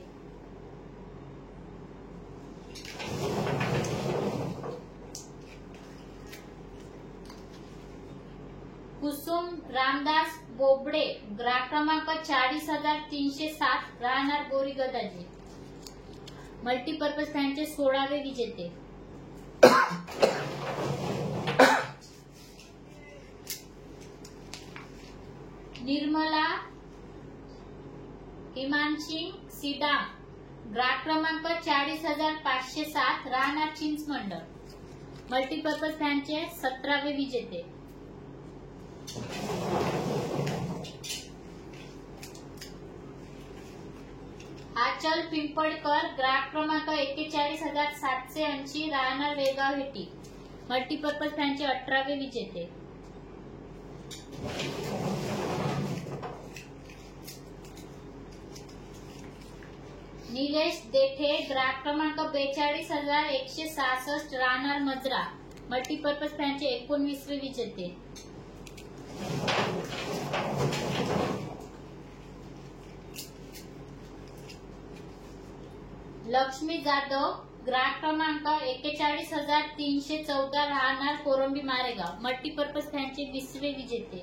कुसुम रामदास बोबडे, ग्राहक क्रमांक 40,307, राहणार बोरी गदाजी, मल्टीपर्पज फॅनचे 16वे विजेते. निर्मला हिमांशी सीडाम, ग्राहक क्रमांक 40,507, राहणार चिंचमंडळ, मल्टीपर्पज फॅनचे 17वे विजेते. आचल पिंपळकर ग्राहक क्रमांक 41,780 राहणार वेगाव हेटी मल्टीपर्पज फॅनचे 18वे विजेते. निलेश देठे ग्राहक क्रमांक 42,166 राहणार मजरा मल्टीपर्पज फॅनचे 19वे विजेते. लक्ष्मी जाधव ग्राहक क्रमांक 41,314 राहणार कोरंबी मारेगाव मल्टीपर्पज फॅनचे 20वे विजेते.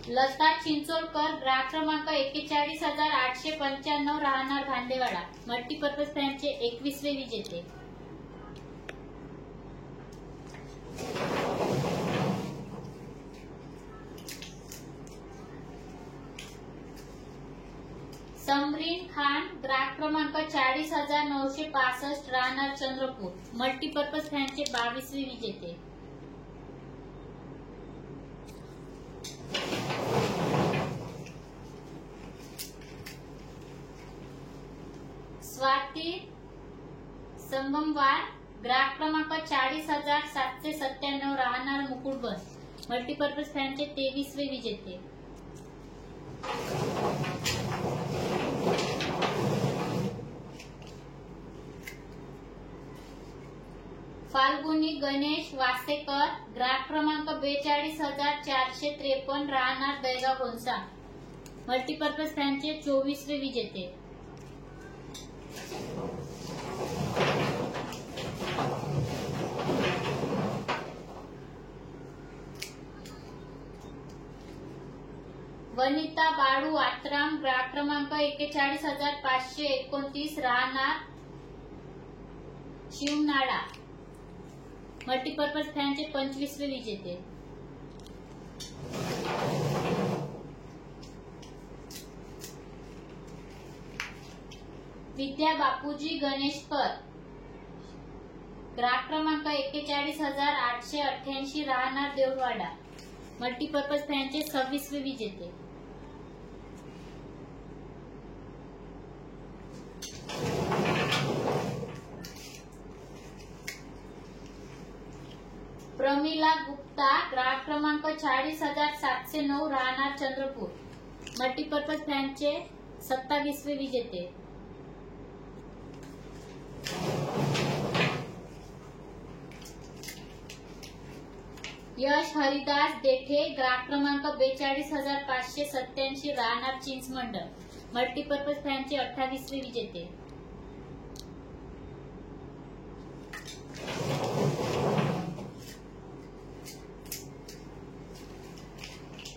लता चिंचोलकर ग्राहक क्रमांक 41,895 राहणार भांडेवाडा मल्टीपर्पज फॅनचे 21वे विजेते. समरीन खान ग्राहक क्रमांक 40,965 राहणार चंद्रपूर मल्टीपर्पज फॅनचे 22वे विजेते. स्वाती संगमवार ग्राहक क्रमांक 40,797 राहणार मुकुटबन मल्टीपर्पज फॅनचे 23वे विजेते. फाल्गुनी गणेश वासेकर ग्राहक क्रमांक 42,453 राहणार दहेगाव घोणसा मल्टीपर्पज फॅनचे 24वे विजेते. वनिता बाळू आत्राम ग्राहक क्रमांक 41,529 राहणार शिवनाडा मल्टीपर्पज फॅनचे 25वे विजेते. विद्या बापूजी गणेशकर ग्राहक क्रमांक 41,888 राहणार देऊळवाडा मल्टीपर्पज फॅनचे 26वे विजेते. प्रमिला गुप्ता ग्राहक क्रमांक 40,709 राहणार चंद्रपूर मल्टीपर्पज फॅनचे 27वे विजेते. यश हरिदास देठे ग्राहक क्रमांक 42,587 राहणार चिंचमंडळ मल्टीपर्पज फॅनचे 28वे विजेते.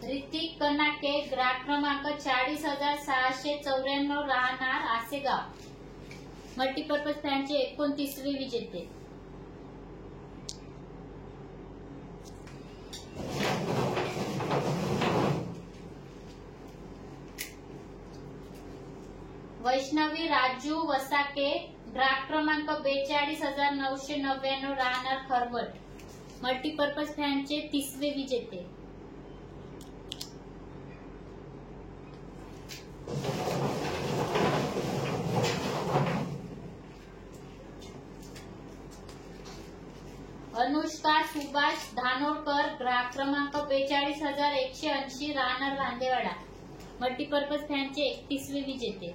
ऋतिक कनाके ग्राहक क्रमांक 40,694 राहणार आसेगाव मल्टीपर्पज फॅनचे 29वे विजेते. वैष्णवी राजू वसाके ग्राहक क्रमांक 42,999 राहणार खरवट मल्टीपर्पज फॅनचे 30वे विजेते. अनुष्का सुभाष धानोरकर ग्राहक क्रमांक 42,180 राहणार भांडेवाडा मल्टीपर्पज फॅनचे 31वे विजेते.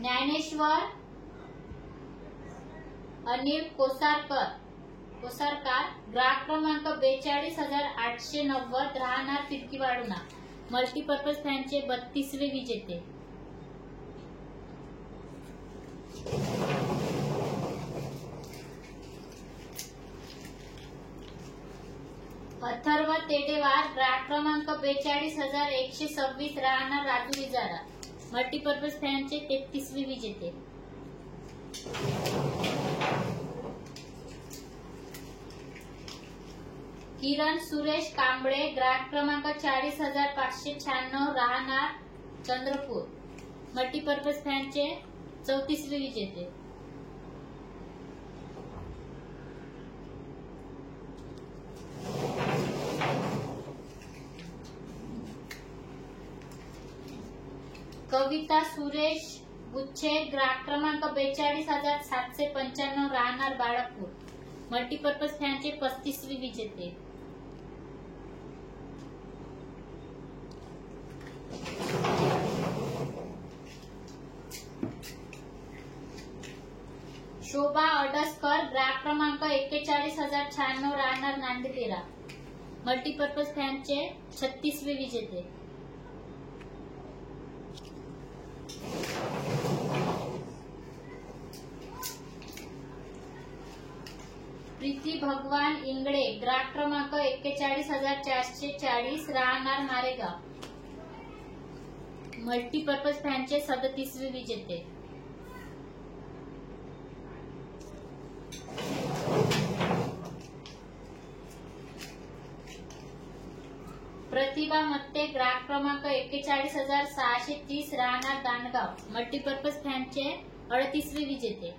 ज्ञानेश्वर अनिल कोसारकार ग्राहक क्रमांक 42,890 राहणार फिरकीवाडुना मल्टीपर्पज फॅनचे 32वे विजेते. अथर्व तेडेवार ग्राहक क्रमांक 42,126 राहणार राजू विजारा मल्टीपर्पज फॅनचे 33वे विजेते. किरण सुरेश कांबळे ग्राहक क्रमांक 40,596 राहणार चंद्रपूर मल्टीपर्पज फॅनचे 34वे विजेते. कविता सुरेश गुच्छे, ग्राहक क्रमांक 42,795, राहणार बाळापूर. मल्टीपर्पज फॅनचे 35वे विजेते. शोभा अडसकर, ग्राहक क्रमांक 41,096, राहणार नांदेड. मल्टीपर्पज फॅनचे 36वे विजेते. प्रीती भगवान इंगळे, ग्राहक क्रमांक 41,440, राहणार मारेगाव. मल्टीपर्पज फॅनचे 37वे विजेते. प्रतिभा मत्ते, ग्राहक क्रमांक 41,630, राहणार दांडगाव. मल्टीपर्पज फॅनचे 38वे विजेते.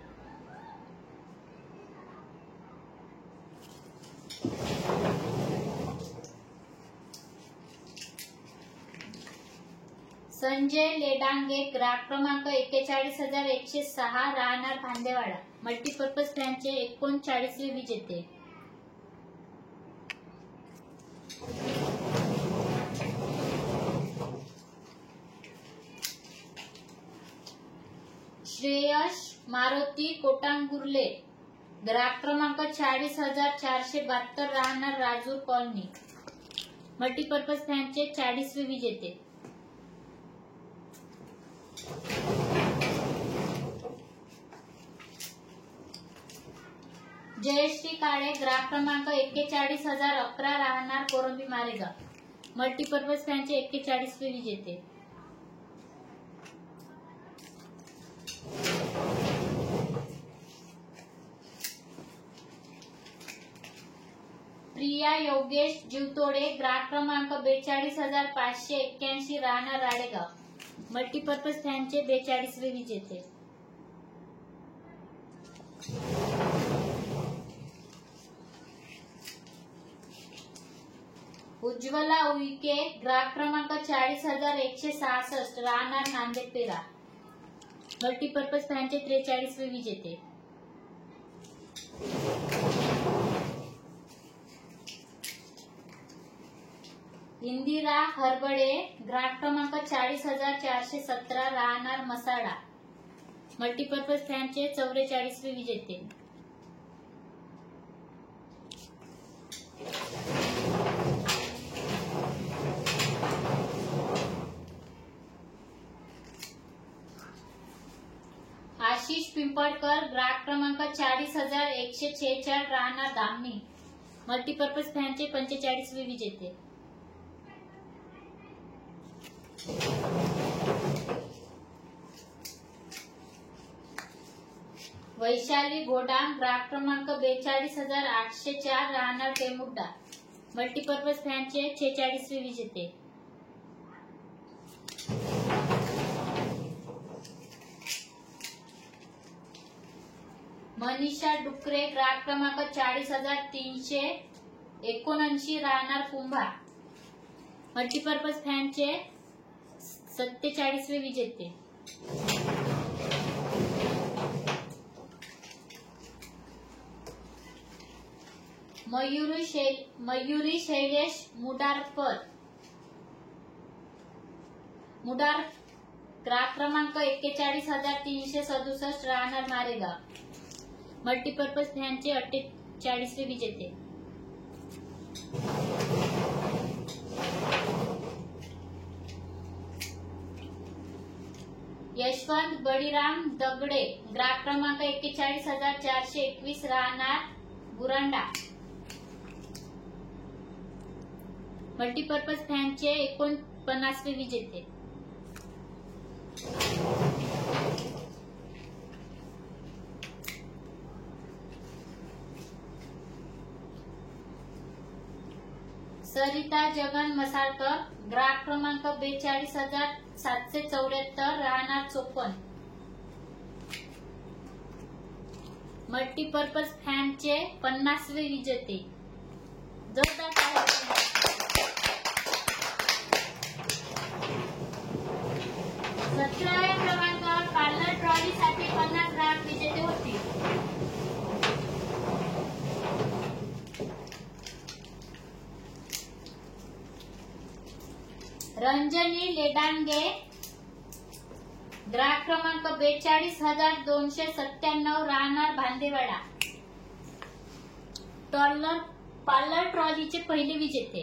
संजय लेडांगे, ग्राहक क्रमांक 41,106, राहणार भांडेवाडा. मल्टीपर्पज फॅनचे 39वे विजेते. श्रेयश मारुती कोटांगुर्ले, ग्राहक क्रमांक 40,472, राहणार राजूर कॉलनी. मल्टीपर्पज फॅनचे 40वे विजेते. जयश्री काळे, ग्राहक क्रमांक 41,011, राहणार कोरंबी मारेगाव. मल्टीपर्पज फॅनचे 41वे विजेते. प्रिया योगेश जीवतोडे, ग्राहक क्रमांक 42,581, राहणार राडेगाव. मल्टीपर्पज फॅनचे 42वे विजेते. उज्ज्वला उईके, ग्राहक क्रमांक 40,166, राहणार नांदेड. मल्टीपर्पज फॅनचे 43वे विजेते. इंदिरा हरबडे, ग्राहक क्रमांक 40,417, राहणार मसाडा. मल्टीपर्पज फॅनचे 44वे विजेते. आशिष पिंपळकर, ग्राहक क्रमांक 40,146, राहणार धामणी. मल्टीपर्पज फॅनचे 45वे विजेते. वैशाली घोडाम, ग्राहक क्रमांक 42,804, राहणार टेमुड्डा. मल्टीपर्पज फॅनचे 46वे विजेते. मनीषा डुकरे, ग्राहक क्रमांक 40,379, राहणार कुंभा. मल्टीपर्पज फॅनचे 47वे विजेते. मयुरी शैलेश मुडारकर, ग्राहक क्रमांक 41,367, राहणार मारेगाव. मल्टीपर्पज फॅनचे 48वे विजेते. यशवंत बळीराम दगडे, ग्राहक क्रमांक 41,421, राहणार गुरांडा. मल्टीपर्पज फॅनचे 49वे विजेते. सरिता जगन मसाळकर, ग्राहक क्रमांक 42,774, राहणार चोपन. मल्टीपर्पज फॅनचे 50वे विजेते. जोरदार टाळ्या. 17व्या क्रमांकावर पार्लर ट्रॉलीसाठी 50 ग्राहक विजेते होते. रंजनी लेडांगे, ग्राहक क्रमांक 42,297, राहणार भांदेवाडा. पार्लर ट्रॉलीचे पहिले विजेते.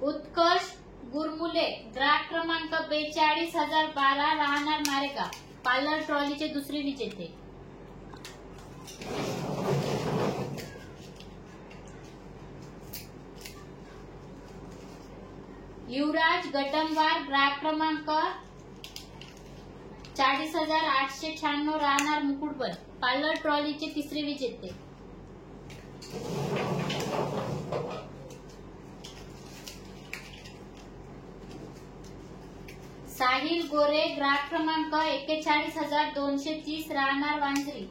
उत्कर्ष गुरमुले, ग्राहक क्रमांक 42,012, राहणार मारेगाव, पार्लर ट्रॉलीचे दुसरे विजेते. युवराज गडंगवार, ग्राहक क्रमांक 40,896, राहणार मुकुटबन, पार्लर ट्रॉलीचे तिसरे विजेते. साहिल गोरे, ग्राहक क्रमांक 41,230, राहणार वांजरी,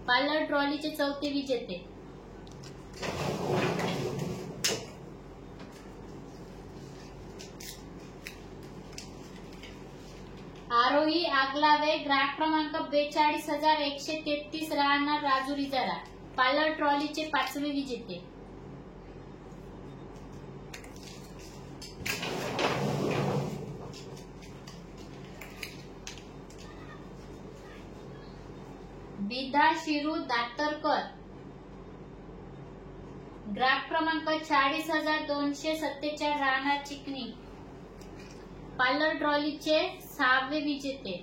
पार्लर ट्रॉलीचे चौथे विजेते. आरोही आगलावे, ग्राहक क्रमांक 42,133, राहणार राजुरी जरा, पार्लर ट्रॉलीचे पाचवे विजेते. विधा शिरू दातरकर, ग्राहक क्रमांक 40,247, राहणार चिकनी, पार्लर ट्रॉलीचे 6वे विजेते.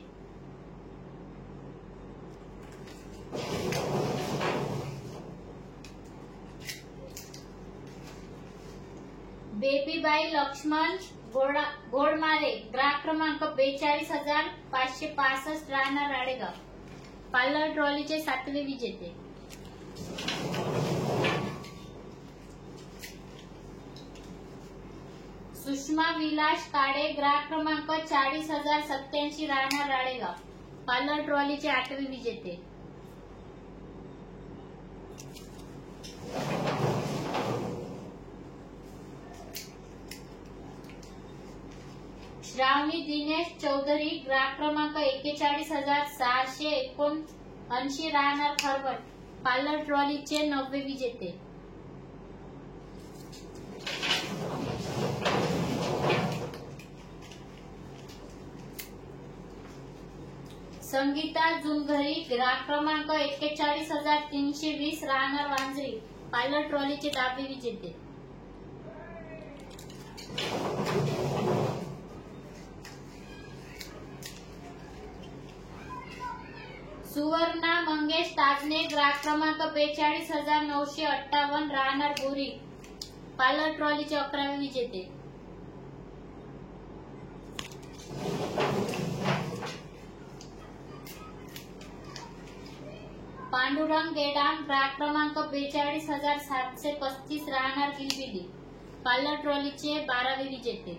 बेबीबाई लक्ष्मण घोडमारे, ग्राहक क्रमांक 42,565, राहणार राडेगाव, पार्लर ट्रॉलीचे 7वे विजेते. सुषमा विलास काळे, ग्राहक क्रमांक 40,087, राहणार राडेगाव, पार्लर ट्रॉलीचे 8वे विजेते. श्रावणी दिनेश चौधरी, ग्राहक क्रमांक 41,679, राहणार खरवट, पार्लर ट्रॉलीचे 9वे विजेते. संगीता जुनघरी, ग्राहक क्रमांक 41,320, राहणार वांजरी, पार्लर ट्रॉलीचे 10वे विजेते. सुवर्णा मंगेश ताजने, ग्राहक क्रमांक 42,958, राहणार बोरी, पार्लर ट्रॉलीचे 11वे विजेते. पांडुरंग गेडाम, ग्राहक क्रमांक 42,735, राहणार गिलबिली, पार्लर ट्रॉलीचे 12वे विजेते.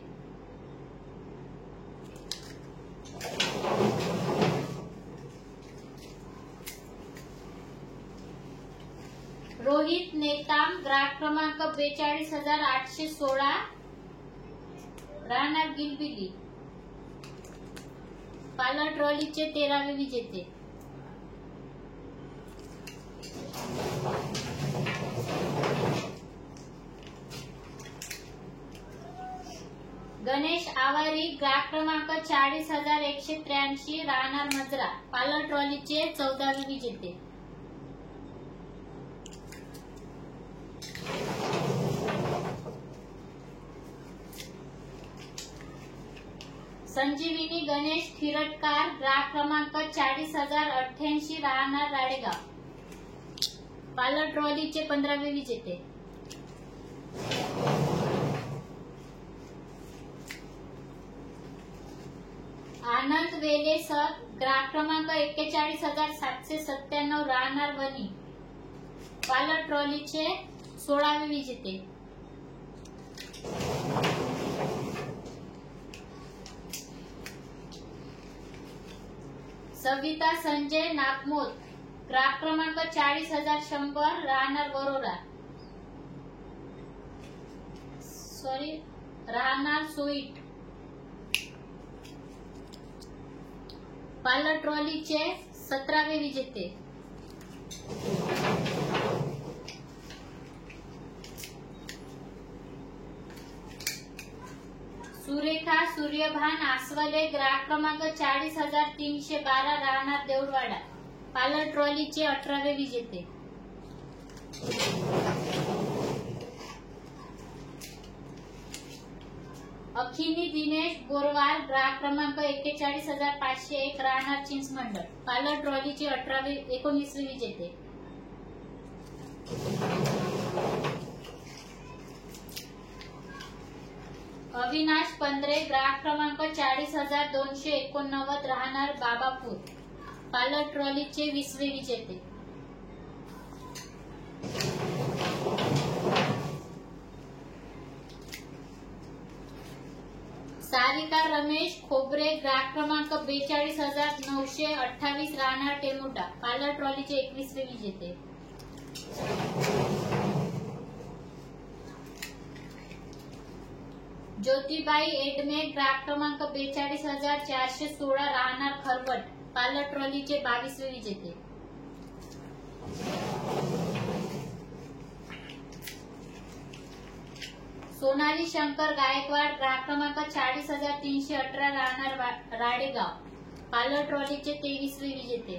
रोहित नेताम, ग्राहक क्रमांक 42,816, राहणार गिलबिली, पार्लर ट्रॉलीचे 13वे विजेते. गणेश आवारी, ग्राहक क्रमांक 40,183, राहणार मजरा, पार्लर ट्रॉलीचे 14वे विजेते. संजीविनी गणेश खिरटकार, ग्राहक क्रमांक 40,088, राहणार राडेगाव, पार्लर ट्रॉलीचे 15वे विजेते. आनंद वेले सर, ग्राहक क्रमांक 41,797 राहणार वणी, पालक ट्रॉलीचे 16वे विजेते. सविता संजय नागमोद, ग्राहक क्रमांक 40,100 राहणार वरोरा, राहणार सोईट, पालक ट्रॉलीचे 17वे विजेते. सुरेखा सूर्यभान आसवाले, ग्राहक क्रमांक 40,312 राहणार देऊळवाडा, पालक ट्रॉलीचे 18वे विजेते. अखिनी दिनेश बोरवार, ग्राहक क्रमांक 41,501 राहणार चिंचमंडळ, पालक ट्रॉलीचे 19वे विजेते. अविनाश पंधरे, ग्राहक क्रमांक 40,289 राहणार बाबापूर, पालक ट्रॉलीचे 20वे विजेते. सारिका रमेश खोबरे, ग्राहक क्रमांक 42,928 राहणार टेमुटा, पालक ट्रॉलीचे 21वे विजेते. ज्योतिबाई एडमे, ग्राहक क्रमांक 42,416 राहणार खरवट, पालक ट्रॉलीचे 22वे विजेते. सोनाली शंकर गायकवाड, ग्राहक क्रमांक 40,318 राहणार राडेगाव, पालक ट्रॉलीचे 23वे विजेते.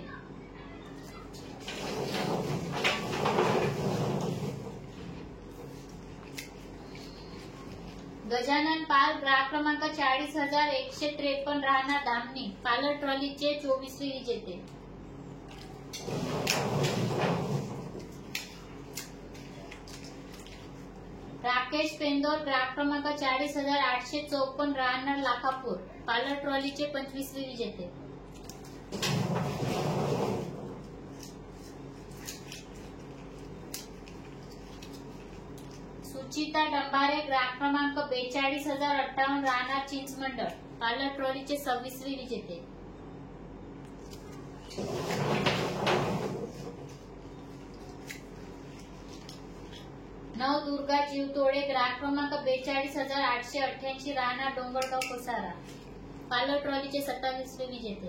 गजानन पाल, ग्राहक क्रमांक 40,153 राहणार धामणी, पालक ट्रॉलीचे 24वे विजेते. राकेश पेंदोर, ग्राहक क्रमांक 40,854 राहणार लाखापूर, पालक ट्रॉलीचे 25वे विजेते. सुचिता डंबारे, ग्राहक क्रमांक 42,058 राहणार चिंचमंडळ, पालक ट्रॉलीचे 26वे विजेते. नवदुर्गा जीवतोडे, ग्राहक क्रमांक 42,888 राहणार डोंगरगाव कोसारा, पालक ट्रॉलीचे 27वे विजेते.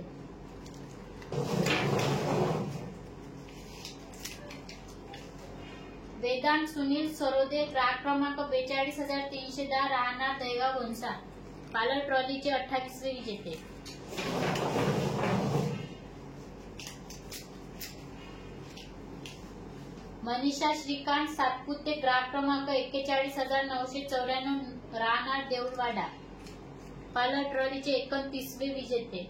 वेदांत सुनील सरोदे, ग्राहक क्रमांक 42,310 राहणार दैगाव घोणसा, पालक ट्रॉलीचे 28वे विजेते. मनीषा श्रीकांत सातपुते, ग्राहक क्रमांक 41,994 राहणार देऊळवाडा, पालक ट्रॉलीचे 29वे विजेते.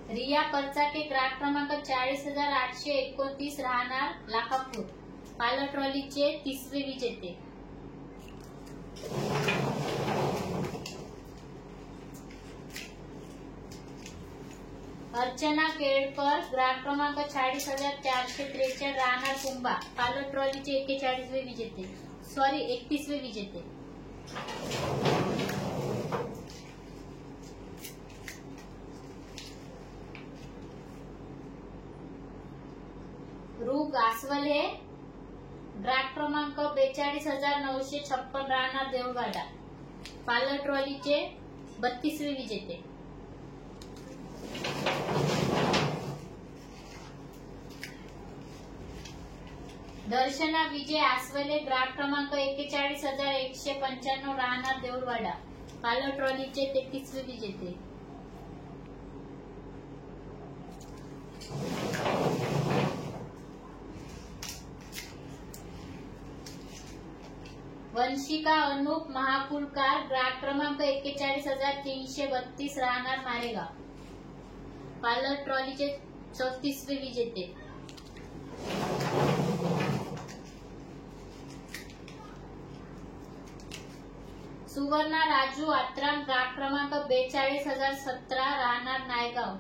रिया परचाके, ग्राहक क्रमांक 40,829 राहणार लाखापूर, पालक ट्रॉलीचे 30वे विजेते. अर्चना केळकर, ग्राहक क्रमांक 40,443 राहणार कुंभा, पालक ट्रॉलीचे 31वे विजेते. रूग आसवले, ग्राहक क्रमांक 42,956 राहणार देऊळवाडा, पालक ट्रॉलीचे 32वे विजेते. दर्शना विजय आसवले, ग्राहक क्रमांक 41,195 राहणार देऊळवाडा, पालक ट्रॉलीचे 33वे विजेते. वंशिका अनूप महाकुलकार, ग्राहक क्रमांक 41,332 राहणार मारेगाव, पालक ट्रॉलीचे 34वे विजेते. सुवर्णा राजू आत्राम ग्राहक क्रमांक 42,017 राहणार नायगाव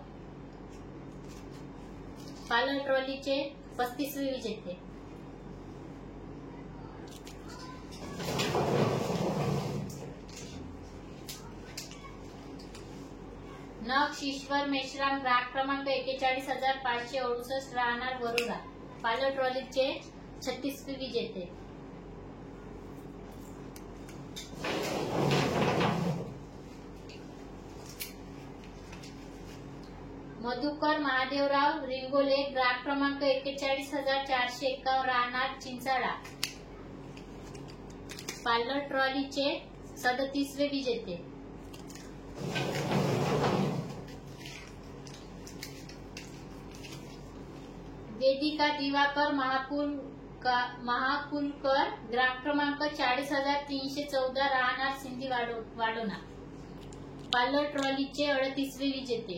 पार्लर ट्रॉलीचे 35वे विजेते. नक्ष ईश्वर मेश्राम ग्राहक क्रमांक 41,568 राहणार वरोरा पार्लर ट्रॉलीचे 36वे विजेते. मधुकर महादेवराव रिंगोले ग्राहक क्रमांक 41,451 राहणार चिंचाळा पार्लर ट्रॉलीचे 37वे विजेते. वेदिका दिवाकर महाकुलकर ग्राहक क्रमांक 40,314 राहणार सिंधी वाडोना पार्लर ट्रॉलीचे 38वे विजेते.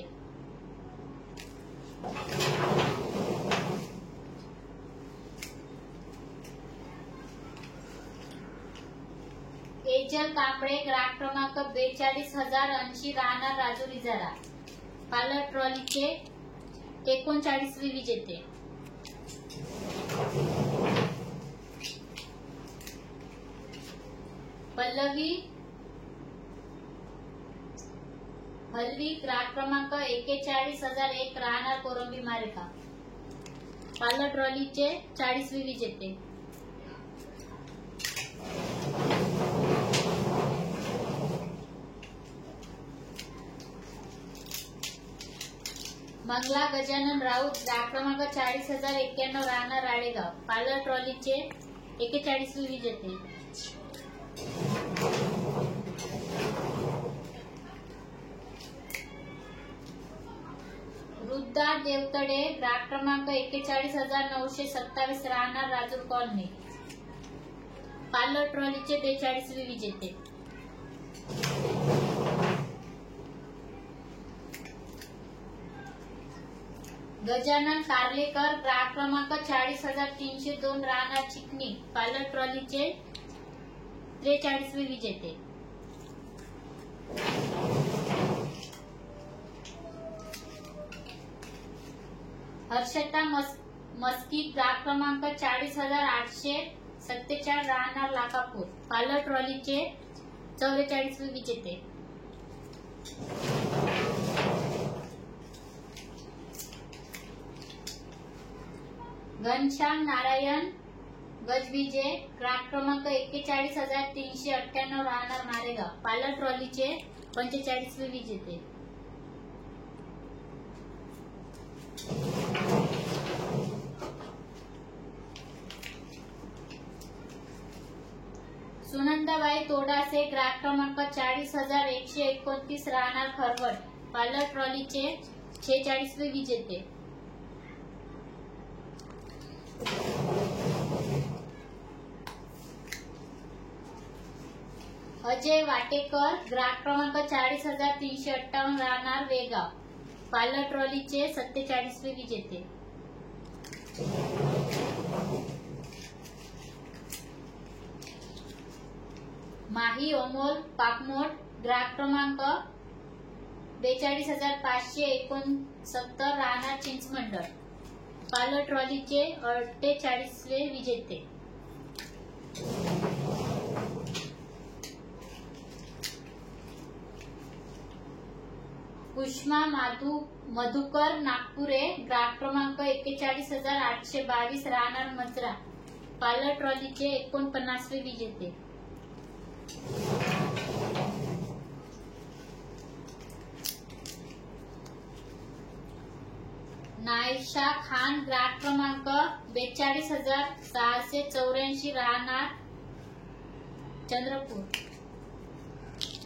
एजल कांबळे ग्राहक क्रमांक 42,080 राहणार राजुरी जरा पार्लर ट्रॉलीचे 39वे विजेते. हलवी ग्राहक क्रमांक 41,001 राहणार कोरंबी मारेका पार्लर ट्रॉलीचे 40वे विजेते. मंगला गजानन राऊत ग्राहक क्रमांक 40,091 राहणार राळेगाव पार्लर ट्रॉलीचे 41वे विजेते. वृद्धा देवतडे ग्राहक क्रमांक 41,927 राहणार राजूर कॉलनी पार्लर ट्रॉलीचे 42वे विजेते. गजानन कार्लेकर ग्राहक क्रमांक 40,302 राहणार चिकणी पार्लर ट्रॉलीचे 43वे विजेते. हर्षता मस्की ग्राहक क्रमांक 40,847 राहणार लाखापूर पार्लर ट्रॉलीचे 44वे विजेते. घनश्याम नारायण गजविजे ग्राहक क्रमांक 41,398 राहणार मारेगाव पार्लर ट्रॉलीचे 45वे विजेते. सुनंदाबाई तोडासे ग्राहक क्रमांक 40,129 राहणार खरवड पार्लर ट्रॉलीचे 46वे विजेते. अजय वाटेकर ग्राहक क्रमांक 40,358 राहणार वेगाव पार्लर ट्रॉलीचे 47वे विजेते. माही अमोल पाकमोट ग्राहक क्रमांक 42,569 राहणार चिंचमंडळ पार्लर ट्रॉलीचे 48वे विजेते. कुष्मा मधुकर नागपुरे ग्राहक क्रमांक 41,822 राहणार मजरा पार्लर ट्रॉलीचे 49वे विजेते. नायशा खान ग्राहक क्रमांक 42,684 राहणार चंद्रपूर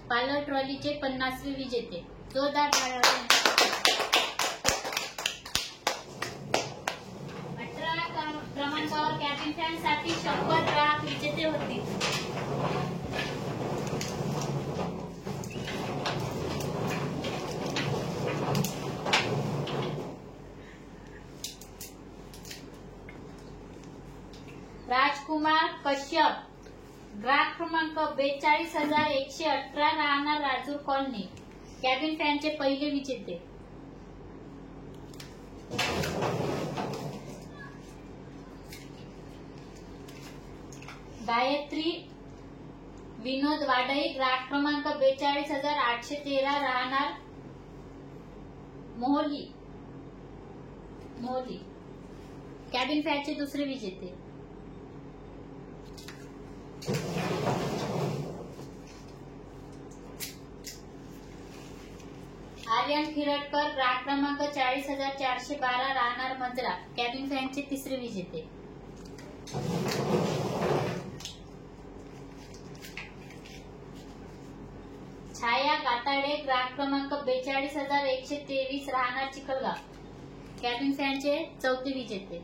पार्लर ट्रॉलीचे 50वे विजेते. जोरदार टाळ्या. 18 क्रमांकावर कॅबिन फॅन साठी 100 ग्राहक विजेते होते. राजकुमार कश्यप ग्राहक क्रमांक 42,118 राहणार राजूर कॉलनी, कॅबिन फॅनचे पहिले विजेते. गायत्री विनोद वाडई, ग्राहक क्रमांक 42,813 राहणार मोहली, कॅबिन फॅनचे दुसरे विजेते. आर्यन खिरटकर, ग्राहक क्रमांक 40,412 राहणार मंजरा, कॅबिन फॅनचे तिसरे विजेते. छाया गाताडे, ग्राहक क्रमांक 42,123 राहणार चिखलगाव, कॅबिन फॅनचे चौथे विजेते.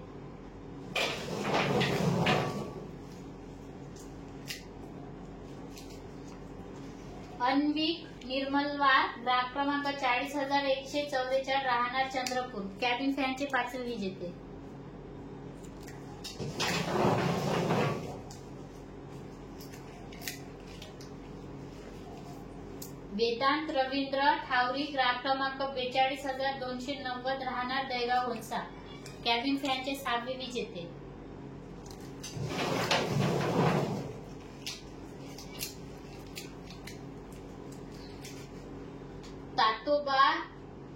अन्विक निर्मलवार, ग्राहक क्रमांक 40,144 राहणार चंद्रपूर, कॅबिन फॅनचे पाचवे विजेते. वेदांत रवींद्र ठावरी, ग्राहक क्रमांक 42,290 राहणार दहेगाव होनसा, कॅबिन फॅनचे सहावे विजेते. तातोबा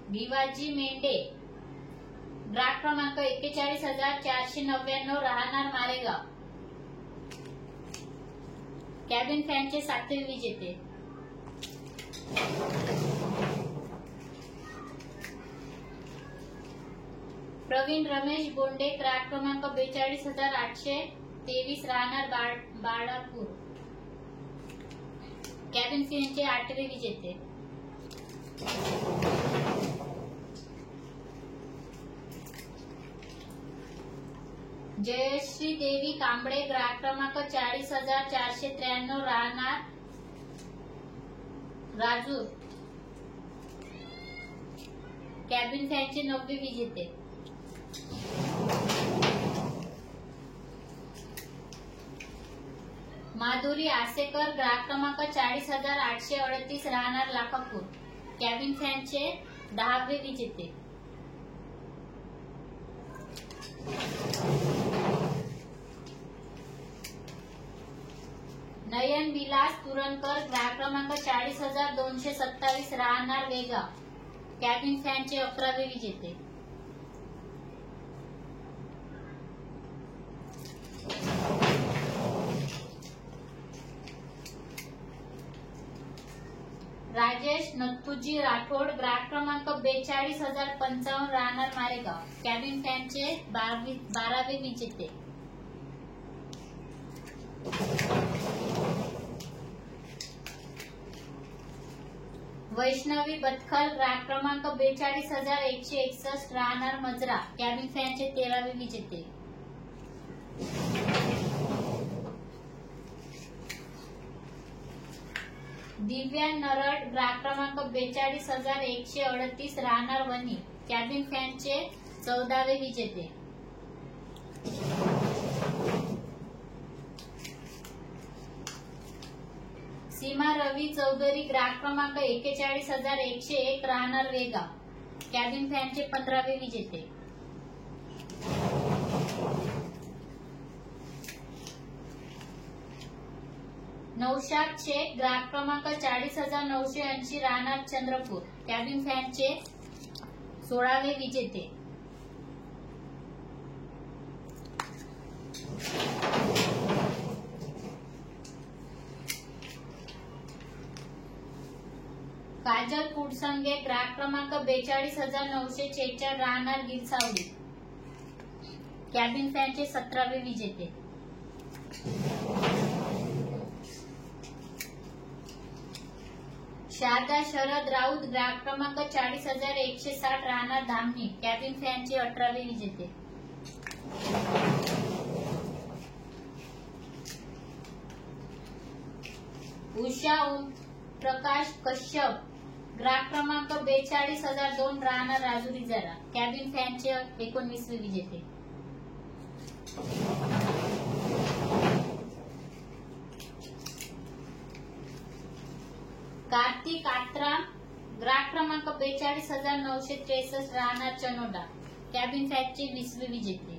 भिवाजी मेंढे, ग्राहक क्रमांक 41,499 राहणार मारेगाव, कॅबिन फॅनचे सातवे विजेते. प्रवीण रमेश बोंडे, ग्राहक क्रमांक 42,823 राहणार बाळापूर, कॅबिन फॅनचे आठवे विजेते. जयश्री देवी कांबळे, ग्राहक क्रमांक 40,493 राहणार राजूर, कॅबिन फॅनचे नववे विजेते. माधुरी आसेकर, ग्राहक क्रमांक 40,838 राहणार लाखापूर, कॅबिन फॅनचे 10वे विजेते. नयन विलास तुरंकर, ग्राहक क्रमांक 40,227 राहणार वेगाव, कॅबिन फॅनचे 11वे विजेते. राजेश नथुजी राठोड, ग्राहक क्रमांक 42,055 राहणार मारेगाव, कॅबिन फॅनचे 12वे विजेते. वैष्णवी बतखल, ग्राहक क्रमांक 42,161 राहणार मजरा, कॅबिन फॅनचे 13वे विजेते. दिव्या नरड, ग्राहक क्रमांक 42,138 राहणार वणी, कॅबिन फॅनचे 14वे विजेते. सीमा रवी चौधरी, ग्राहक क्रमांक 41,101 राहणार वेगाव, कॅबिन फॅनचे 15वे विजेते. नौशाद शेख, ग्राहक क्रमांक 40,980 राहणार चंद्रपूर, कॅबिन फॅनचे 16वे विजेते. काजल कुडसंगे, ग्राहक क्रमांक 42,946 राहणार गिरसावली, कॅबिन फॅनचे 17वे विजेते. शारदा शरद राऊत, ग्राहक क्रमांक 40,160 राहणार धामणी, कॅबिन फॅनचे 18वे विजेते. उषा ओम प्रकाश कश्यप, ग्राहक क्रमांक 42,002 राहणार राजुरी जरा, कॅबिन फॅनचे 19वे विजेते. कार्तिक आत्रा ग्राहक क्रमांक 42,963 राहणार चनोडा कॅबिन फॅनचे 20वे विजेते.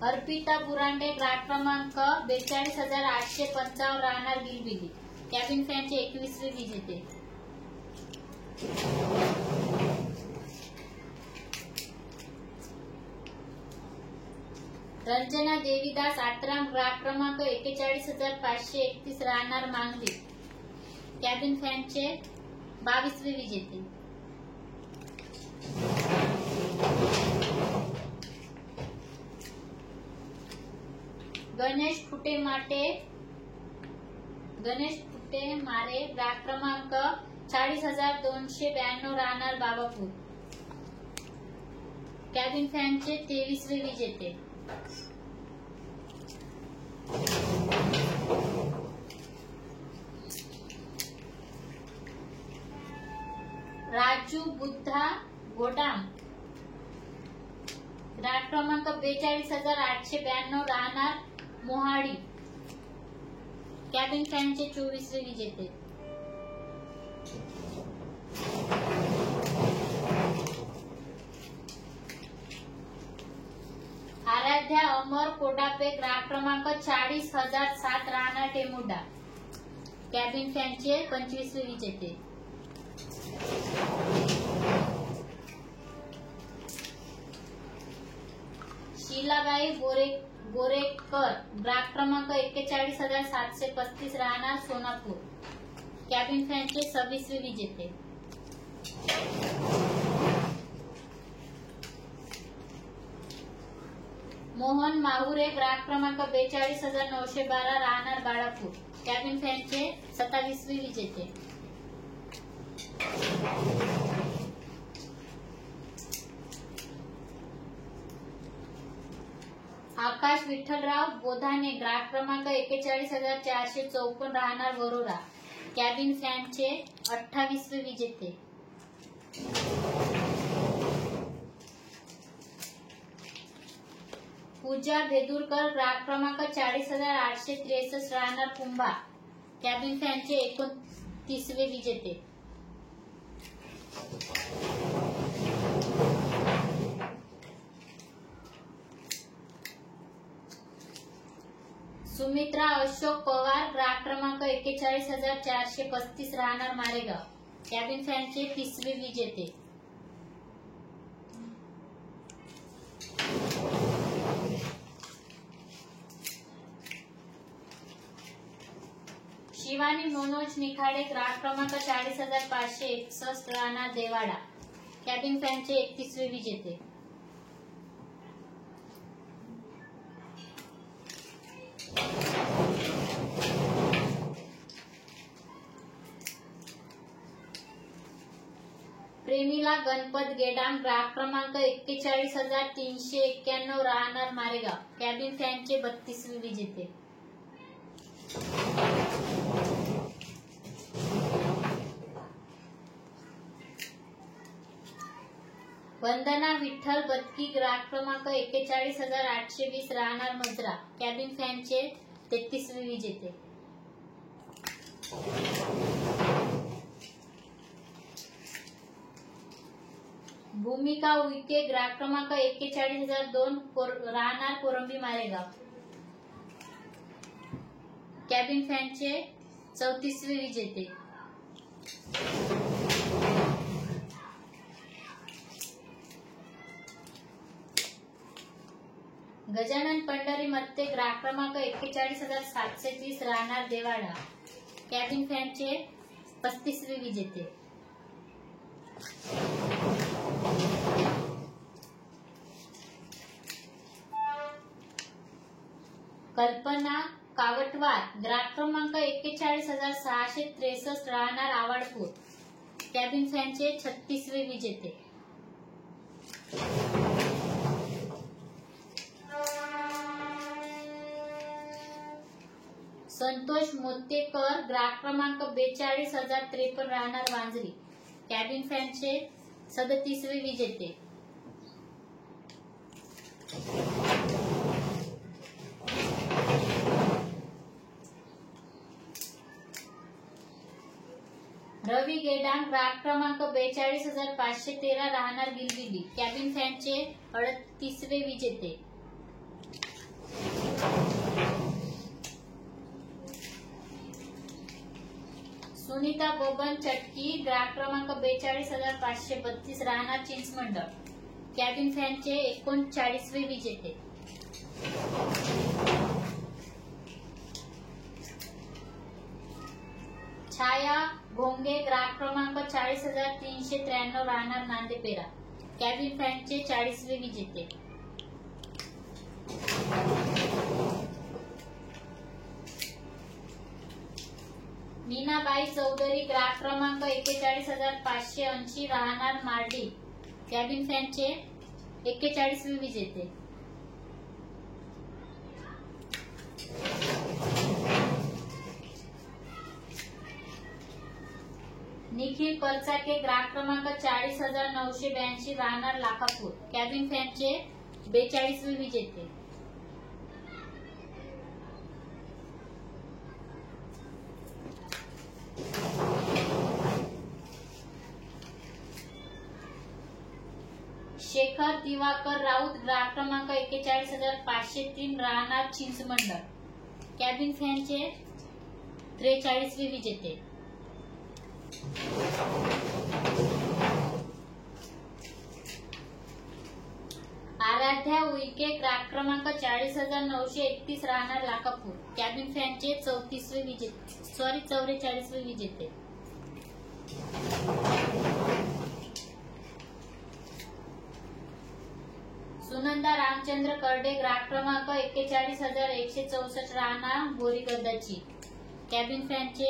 अर्पिता बुरांडे ग्राहक क्रमांक 42,855 राहणार गिलबिली कॅबिन फॅनचे 21वे विजेते. रंजना देवीदास आत्राम ग्राहक क्रमांक 41,531 राहणार मांगली कॅबिन फॅनचे 22वे विजेते. गणेश फुटे मारे ग्राहक क्रमांक 40,292 राहणार बाबापूर कॅबिन फॅनचे 23वे विजेते. राजू बुद्धा गोडाम ग्राहक क्रमांक 42,892 राहणार मोहाडी कॅबिन फॅनचे 24वे विजेते. आराध्या अमर कोडापे ग्राहक क्रमांक 40,007 राहणार टेमुडा कॅबिन फॅनचे 25वे विजेते. शीलाबाई गोरेकर ग्राहक क्रमांक 41,735 राहणार सोनापूर कॅबिन फॅनचे 26वे विजेते. मोहन माहुरे ग्राहक क्रमांक 42,912 राहणार बाळापूर कॅबिन फॅनचे 27वे विजेते. आकाश विठ्ठलराव बोधाने ग्राहक क्रमांक 41,454 राहणार वरोरा कॅबिन फॅनचे 28वे विजेते. पूजा भेदुरकर ग्राहक क्रमांक 40,863 राहणार कुंभा कॅबिन फॅनचे 29वे विजेते. सुमित्रा अशोक पवार ग्राहक क्रमांक 41,435 राहणार मारेगाव कॅबिन फॅनचे 30वे विजेते. शिवानी मनोज निखाडे ग्राहक क्रमांक 40,561 राहणार देवाडा कॅबिन फॅनचे 31वे विजेते. प्रेमीला गणपत गेडाम ग्राहक क्रमांक 41,391 राहणार मारेगाव कॅबिन फॅनचे 32वे विजेते. वंदना विठ्ठल बत्की ग्राहक क्रमांक 41,820 राहणार मजरा कॅबिन फॅनचे 33वे विजेते. भूमिका उईके ग्राहक क्रमांक 41,002 राहणार कोरंबी मारेगाव कॅबिन फॅनचे 34वे विजेते. गजानन पंढरी मत्ते ग्राहक क्रमांक 41,730 राहणार देवाडा कॅबिन फॅनचे 35वे विजेते. कल्पना कावटवार ग्राहक क्रमांक 41,663 राहणार आवाडपूर कॅबिन फॅनचे 36वे विजेते. संतोष मोतेकर ग्राहक क्रमांक 42,053 राहणार वांजरी कॅबिन फॅनचे 37वे विजेते. रवी गेडाम ग्राहक क्रमांक 42,513 राहणार गिलगिली कॅबिन फॅनचे 38वे विजेते. सुनीता बबन चटकी ग्राहक क्रमांक 42,532 राहणार चिंचमंडळ कॅबिन फॅनचे 39वे विजेते. छाया भोंगे ग्राहक क्रमांक 40,393 राहणार नांदेपेरा कॅबिन फॅनचे 40वे विजेते. मीनाबाई चौधरी ग्राहक क्रमांक 41,580 राहणार मार्डी कॅबिन फॅनचे 41वे विजेते. निखिल परचाके ग्राहक क्रमांक 40,982 राहणार लाखापूर कॅबिन फॅनचे 42वे विजेते. शेखर दिवाकर राऊत ग्राहक क्रमांक 41,503 राहणार चिंचमंडळ कॅबिन फॅनचे 43वे विजेते. आराध्या उईके ग्राहक क्रमांक 40,931 राहणार लाखापूर कॅबिन फॅनचे 44वे विजेते. सुनंदा रामचंद्र करडे ग्राहक क्रमांक 41,164 राहणार बोरीगद्दाची कॅबिन फॅनचे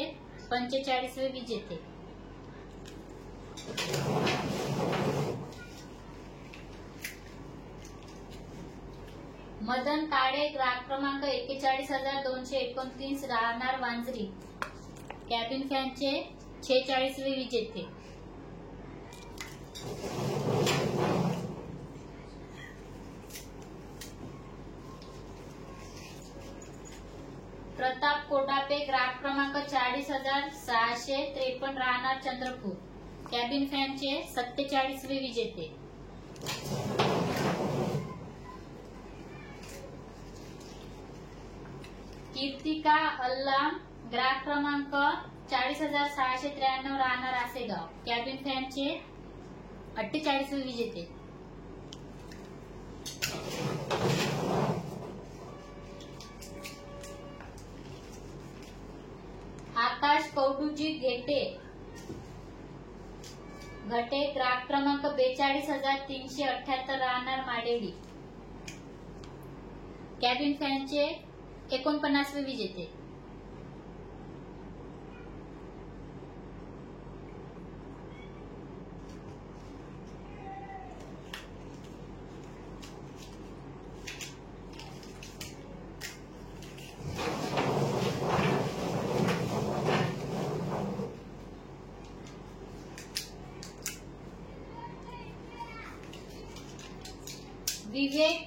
45वे विजेते. मदन काळे ग्राहक क्रमांक 41,229 राहणार वांजरी कॅबिन फॅनचे 46वे विजेते. प्रताप कोटापे ग्राहक क्रमांक 40,653 राहणार चंद्रपूर कॅबिन फॅनचे 47वे विजेते. कीर्तिका अल्लाम ग्राहक क्रमांक 40,693 राहणार आसेगाव कॅबिन फॅनचे 48वे विजेते. आकाश कौडूजी घटे ग्राहक क्रमांक 42,378 राहणार माडेडी कॅबिन फॅनचे 49वे विजेते. विवेक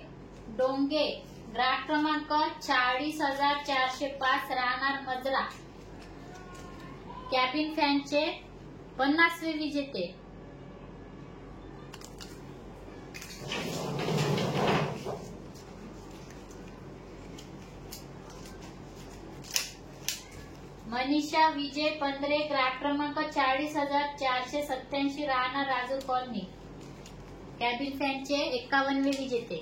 डोंगे ग्राहक क्रमांक 40,405 राहणार मजरा कॅबिन फॅनचे 50वे विजेते. मनीषा विजय पंधरे ग्राहक क्रमांक 40,487 राहणार राजूर कॉलनी कॅबिन फॅनचे 51वे विजेते.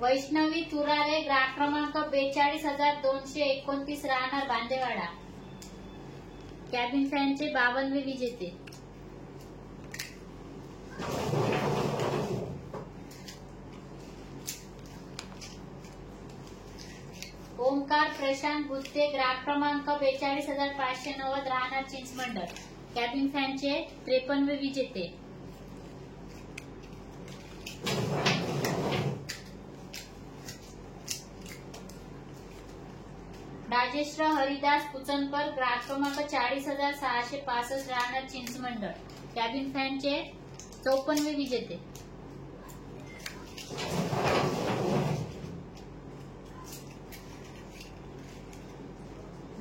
वैष्णवी तुरारे ग्राहक क्रमांक 42,229 राहणार बांदेवाडा कॅबिन फॅनचे 52वे विजेते. ओमकार प्रशांत गुत्ते ग्राहक क्रमांक 42,590 राहणार चिंचमंडळ कॅबिन फॅनचे 53वे विजेते. राजेश्वर हरिदास पुचनकर ग्राहक क्रमांक 40,665 राहणार चिंचमंडळ कॅबिन फॅनचे 54वे विजेते.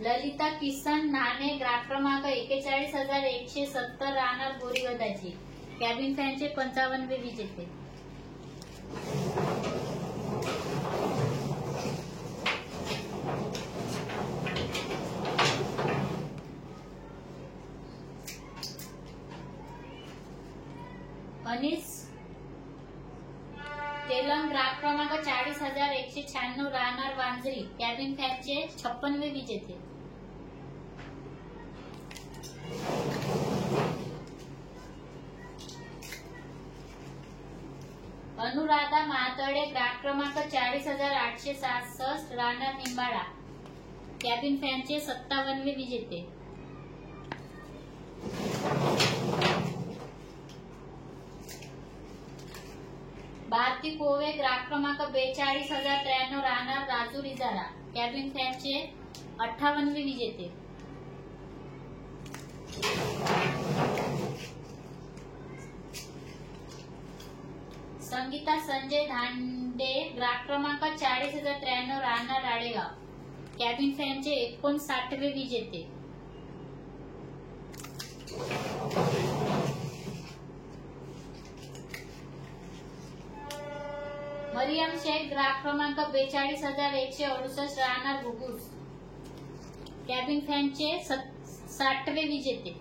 ललिता किसन नाणे ग्राहक क्रमांक 41,170 राहणार बोरीगदाची. कॅबिन फॅनचे 55वे विजेते. अनिस तेलंग ग्राहक क्रमांक 40,196 राहणार वांजरी. कॅबिन फॅनचे 56वे विजेते. अनुराधा मातळे ग्राहक क्रमांक 40,866 राहणार निंबाळा. कॅबिन फॅनचे 57वे विजेते. भारती कोवे ग्राहक क्रमांक 42,093 राहणार राजूर इजारा. कॅबिन फॅनचे 58वे विजेते. संगीता संजय धांडे ग्राहक क्रमांक 40,093 राहणार राळेगाव. कॅबिन फॅनचे 59वे विजेते. मरियम शेख ग्राहक क्रमांक 42,168 राहणार घुगुस. कॅबिन फॅनचे 60वे विजेते.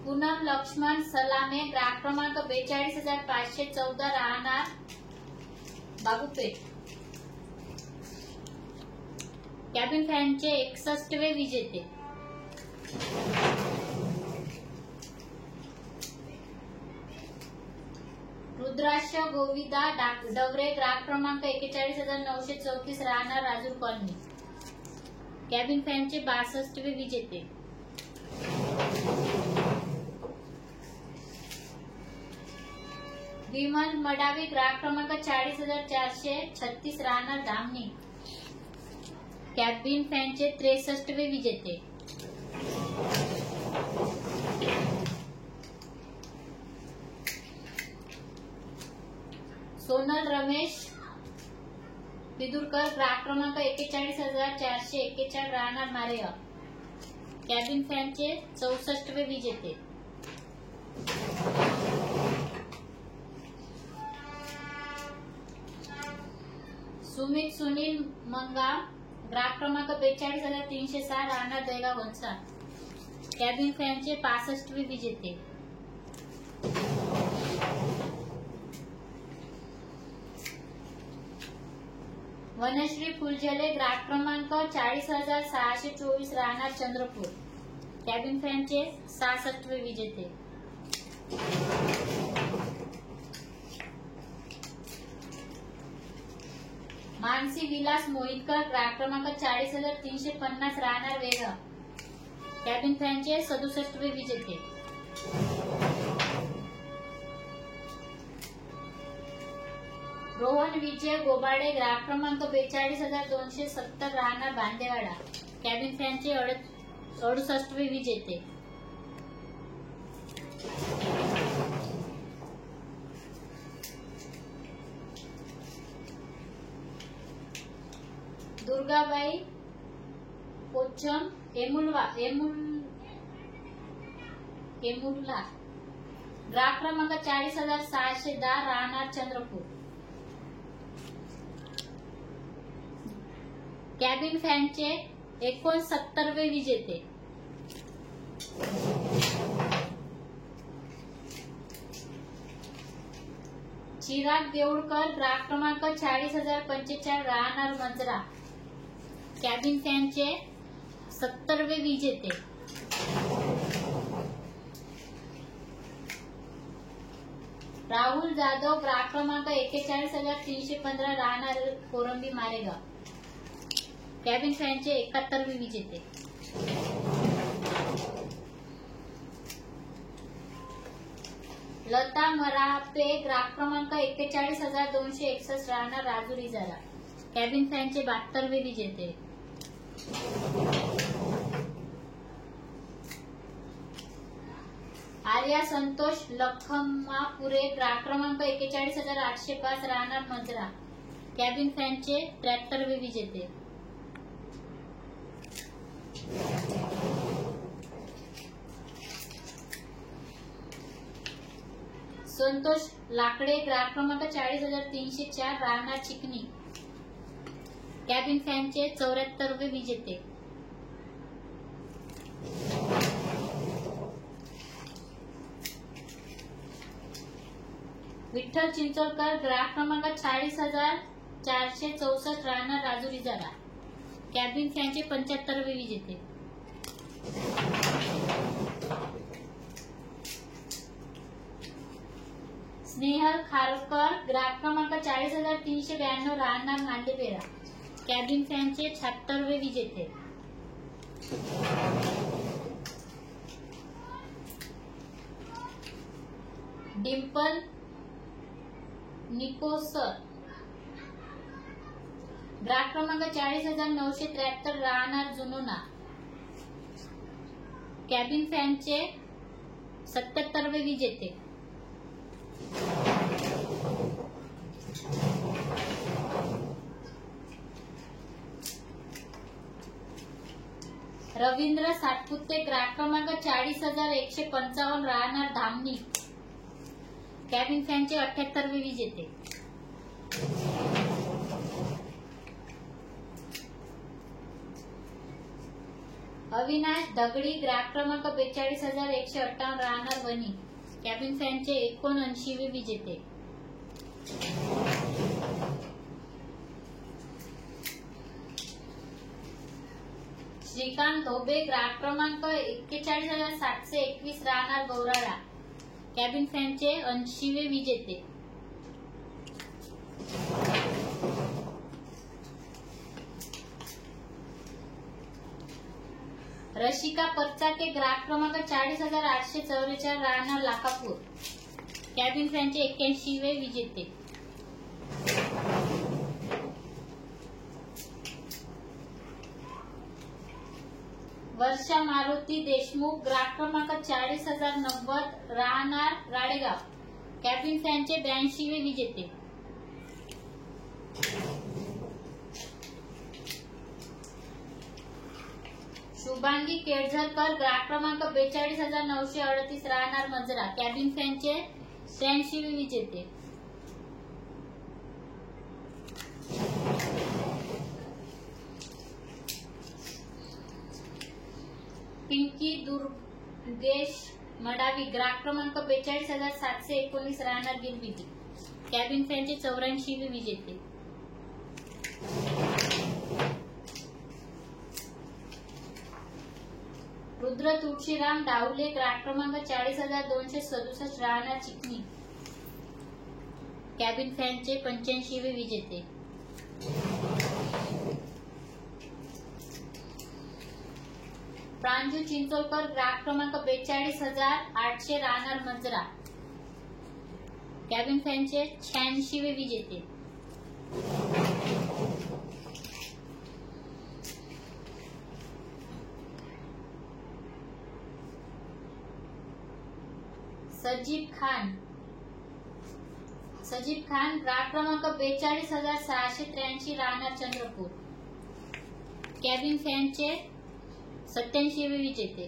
पूनम लक्ष्मण सलामे ग्राहक क्रमांक 42,514 राहणार बाबूपेठ. कॅबिन फॅनचे 61वे विजेते. रुद्राक्ष गोविंदा डवरे ग्राहक क्रमांक 41,934 राहणार राजूर कॉलनी. कॅबिन फॅनचे 62वे विजेते. विमल मडावी ग्राहक क्रमांक 40,436 राहणार धामणी. कॅबिन फॅनचे 63वे विजेते. सोनल रमेश विदुरकर ग्राहक क्रमांक 41,441 राहणार मारेगाव. कॅबिन फॅनचे 64वे विजेते. सुमित सुनील मंगा ग्राहक क्रमांक 42,306 राहणार दहेगाव वंसा. कॅबिन फॅनचे 65वे विजेते. वनश्री फुलझले ग्राहक क्रमांक 40,624 राहणार चंद्रपूर. कॅबिन फॅनचे 66वे विजेते. मानसी विलास मोहितकर ग्राहक क्रमांक 40,350 राहणार वेगाव. कॅबिन फॅनचे 67वे विजेते. रोहन विजय गोबाडे ग्राहक क्रमांक 42,270 राहणार बांदेवाडा. कॅबिन फॅनचे 68वे विजेते. दुर्गाबाई पोचम एमुर्ला ग्राहक क्रमांक 40,610 राहणार चंद्रपूर. कॅबिन फॅनचे 69वे विजेते. चिराग देऊळकर ग्राहक क्रमांक 40,045 राहणार मंजरा. कॅबिन फॅनचे 70वे विजेते. राहुल जाधव ग्राहक क्रमांक 41,315 राहणार कोरंबी मारेगाव. कॅबिन फॅनचे 71वे विजेते. लता मरापे ग्राहक क्रमांक 41,261 राहणार राजुरी जरा. कॅबिन फॅनचे 72वे विजेते. आर्या संतोष लखमापुरे ग्राहक क्रमांक 41,805 राहणार मंजरा कॅबिन फॅनचे 73वे विजेते. संतोष लाकडे ग्राहक क्रमांक 40,304 राहणार चिकनी कॅबिन फॅनचे 74वे विजेते. विठ्ठल चिंचोलकर ग्राहक क्रमांक 40,464 राहणार राजुरी जरा कॅबिन फॅनचे 75वे विजेते. स्नेहल खारकर ग्राहक क्रमांक 40,392 राहणार नांदेपेरा कॅबिन फॅनचे 76वे विजेते. डिंपल निकोसर ग्राहक क्रमांक 40,973 राहणार जुनोना कॅबिन फॅनचे 77वे विजेते. रवींद्र सातपुते ग्राहक क्रमांक 40,155 राहणार धामणी कॅबिन फॅनचे 78वे विजेते. अविनाश दगडी ग्राहक क्रमांक 42,158 राहणार वणी कॅबिन फॅनचे 79वे विजेते. श्रीकांत धोबे ग्राहक क्रमांक 41,721 राहणार गौराळा कॅबिन फॅनचे 80वे विजेते. रशिका पच्चाके ग्राहक क्रमांक 40,844 राहणार लाखापूर कॅबिन फॅनचे 81वे विजेते. वर्षा मारुती देशमुख ग्राहक क्रमांक 40,090 राहणार राळेगाव कॅबिन फॅनचे 82वे विजेते. शुभांगी केळझरकर ग्राहक क्रमांक 42,938 राहणार मंजरा कॅबिन फॅनचे 83वे विजेते. पिंकी दुर्गेश मडावी ग्राहक क्रमांक 42,719 राहणार गिरबिटी कॅबिन फॅनचे 84वे विजेते. रुद्र तुळशीराम डावले ग्राहक क्रमांक 40,267 राहणार चिकनी कॅबिन फॅनचे 85वे विजेते. प्रांजू चिंचोलकर ग्राहक क्रमांक 42,800 राहणार मंजरा कॅबिन फॅनचे 86वे विजेते. सजीब खान ग्राहक क्रमांक 42,683 राहणार चंद्रपूर कॅबिन फॅनचे 87वे विजेते.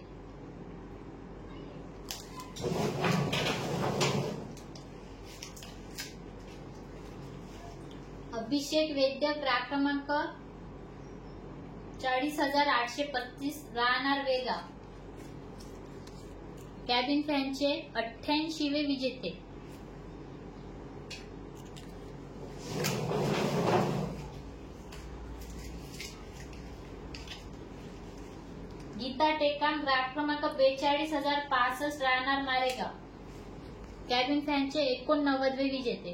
अभिषेक वैद्य ग्राहक क्रमांक 40,835 राहणार वेगा कॅबिन फॅनचे 88वे विजेते. गीता टेकाम ग्राहक क्रमांक 42,065 राहणार मारेगाव कॅबिन फॅनचे 89वे विजेते.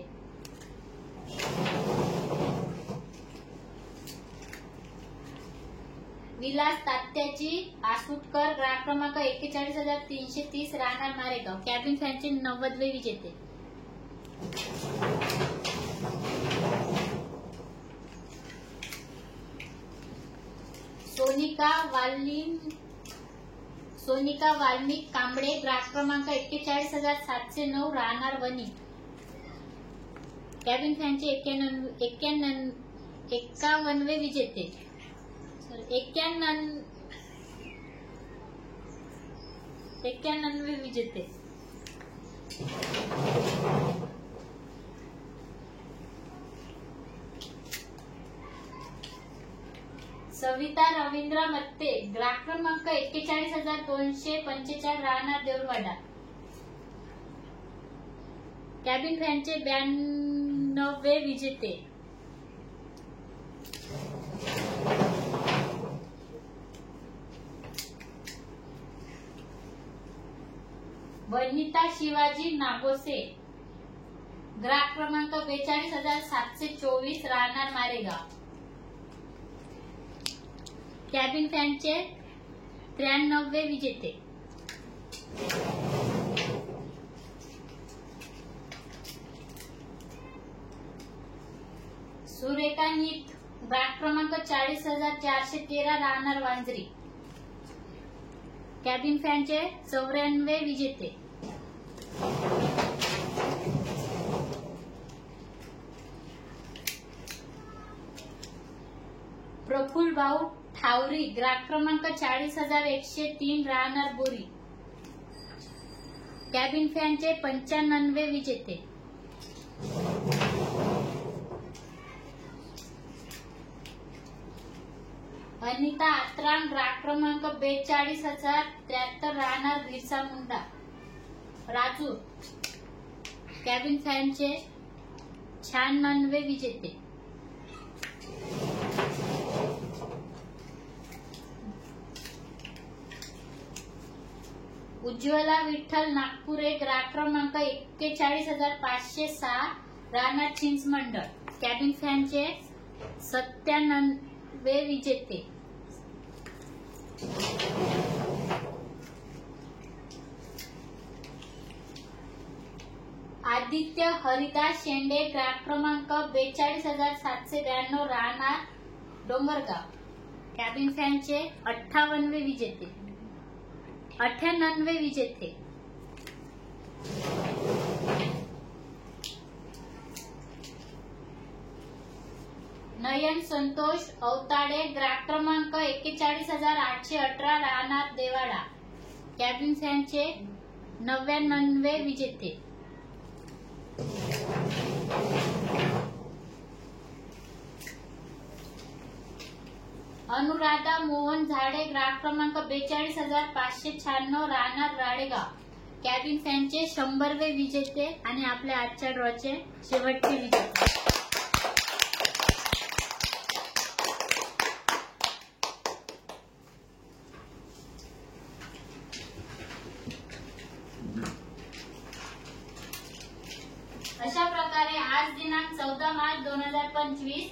विलास तात्याजी आसुटकर ग्राहक क्रमांक 41,330 राहणार मारेगाव कॅबिन फॅनचे 90वे विजेते. सोनिका वाल्मिक कांबळे, ग्राहक क्रमांक 41,709, राहणार वणी. कॅबिन फॅनचे 51वे विजेते. 91वे विजेते. सविता रवींद्र मत्ते, ग्राहक क्रमांक 41,245, राहणार देऊळवाडा. कॅबिन फॅनचे 92वे विजेते. वनिता शिवाजी नागोसे, ग्राहक क्रमांक 42,724, राहणार मारेगाव. कॅबिन फॅनचे 93वे विजेते. सुरेखा नीत, ग्राहक क्रमांक 40,413, राहणार वांजरी. कॅबिन फॅनचे 94वे विजेते. प्रफुल्ल भाऊ ठावरी, ग्राहक क्रमांक 40,103, राहणार बोरी. कॅबिन फॅनचे 95वे विजेते. अनिता आत्राम, ग्राहक क्रमांक 42,073, राहणार बिरसा मुंडा, राजूर. कॅबिन फॅनचे 96वे विजेते. उज्ज्वला विठ्ठल नागपुरे, ग्राहक क्रमांक 41,506, राहणार चिंचमंडळ. कॅबिन फॅनचे 97वे विजेते. आदित्य हरिदास शेंडे, ग्राहक क्रमांक 42,792, राहणार डोंगरगाव. कॅबिन फॅनचे 98वे विजेते. 98वे विजेते. नयन संतोष अवताडे, ग्राहक क्रमांक 41,818, राहणार देवाडा. कॅबिन फॅनचे 99वे विजेते. अनुराधा मोहन झाडे, ग्राहक क्रमांक 42,596, राहणार राळेगाव. कॅबिन फॅनचे 100वे विजेते आणि आपल्या आजच्या ड्रॉचे शेवटचे विजेते. अशा प्रकारे आज दिनांक 14 मार्च 2025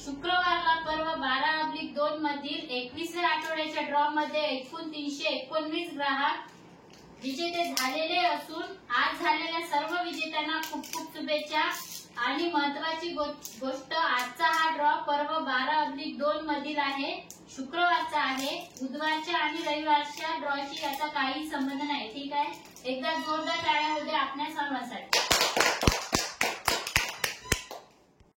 शुक्रवारला पर्व 12/2 मधील 21व्या आठवड्याच्या ड्रॉ मध्ये एकूण 319 ग्राहक विजेते झालेले असून आज झालेल्या सर्व विजेत्यांना खूप खूप शुभेच्छा. आणि महत्वाची गोष्ट, आजचा हा ड्रॉ पर्व 12/2 मधील आहे, शुक्रवारचा आहे. बुधवारच्या आणि रविवारच्या ड्रॉशी याचा काही संबंध नाही. ठीक आहे, एकदा जोरदार टाळ्या होऊ द्या आपल्या सर्वांसाठी.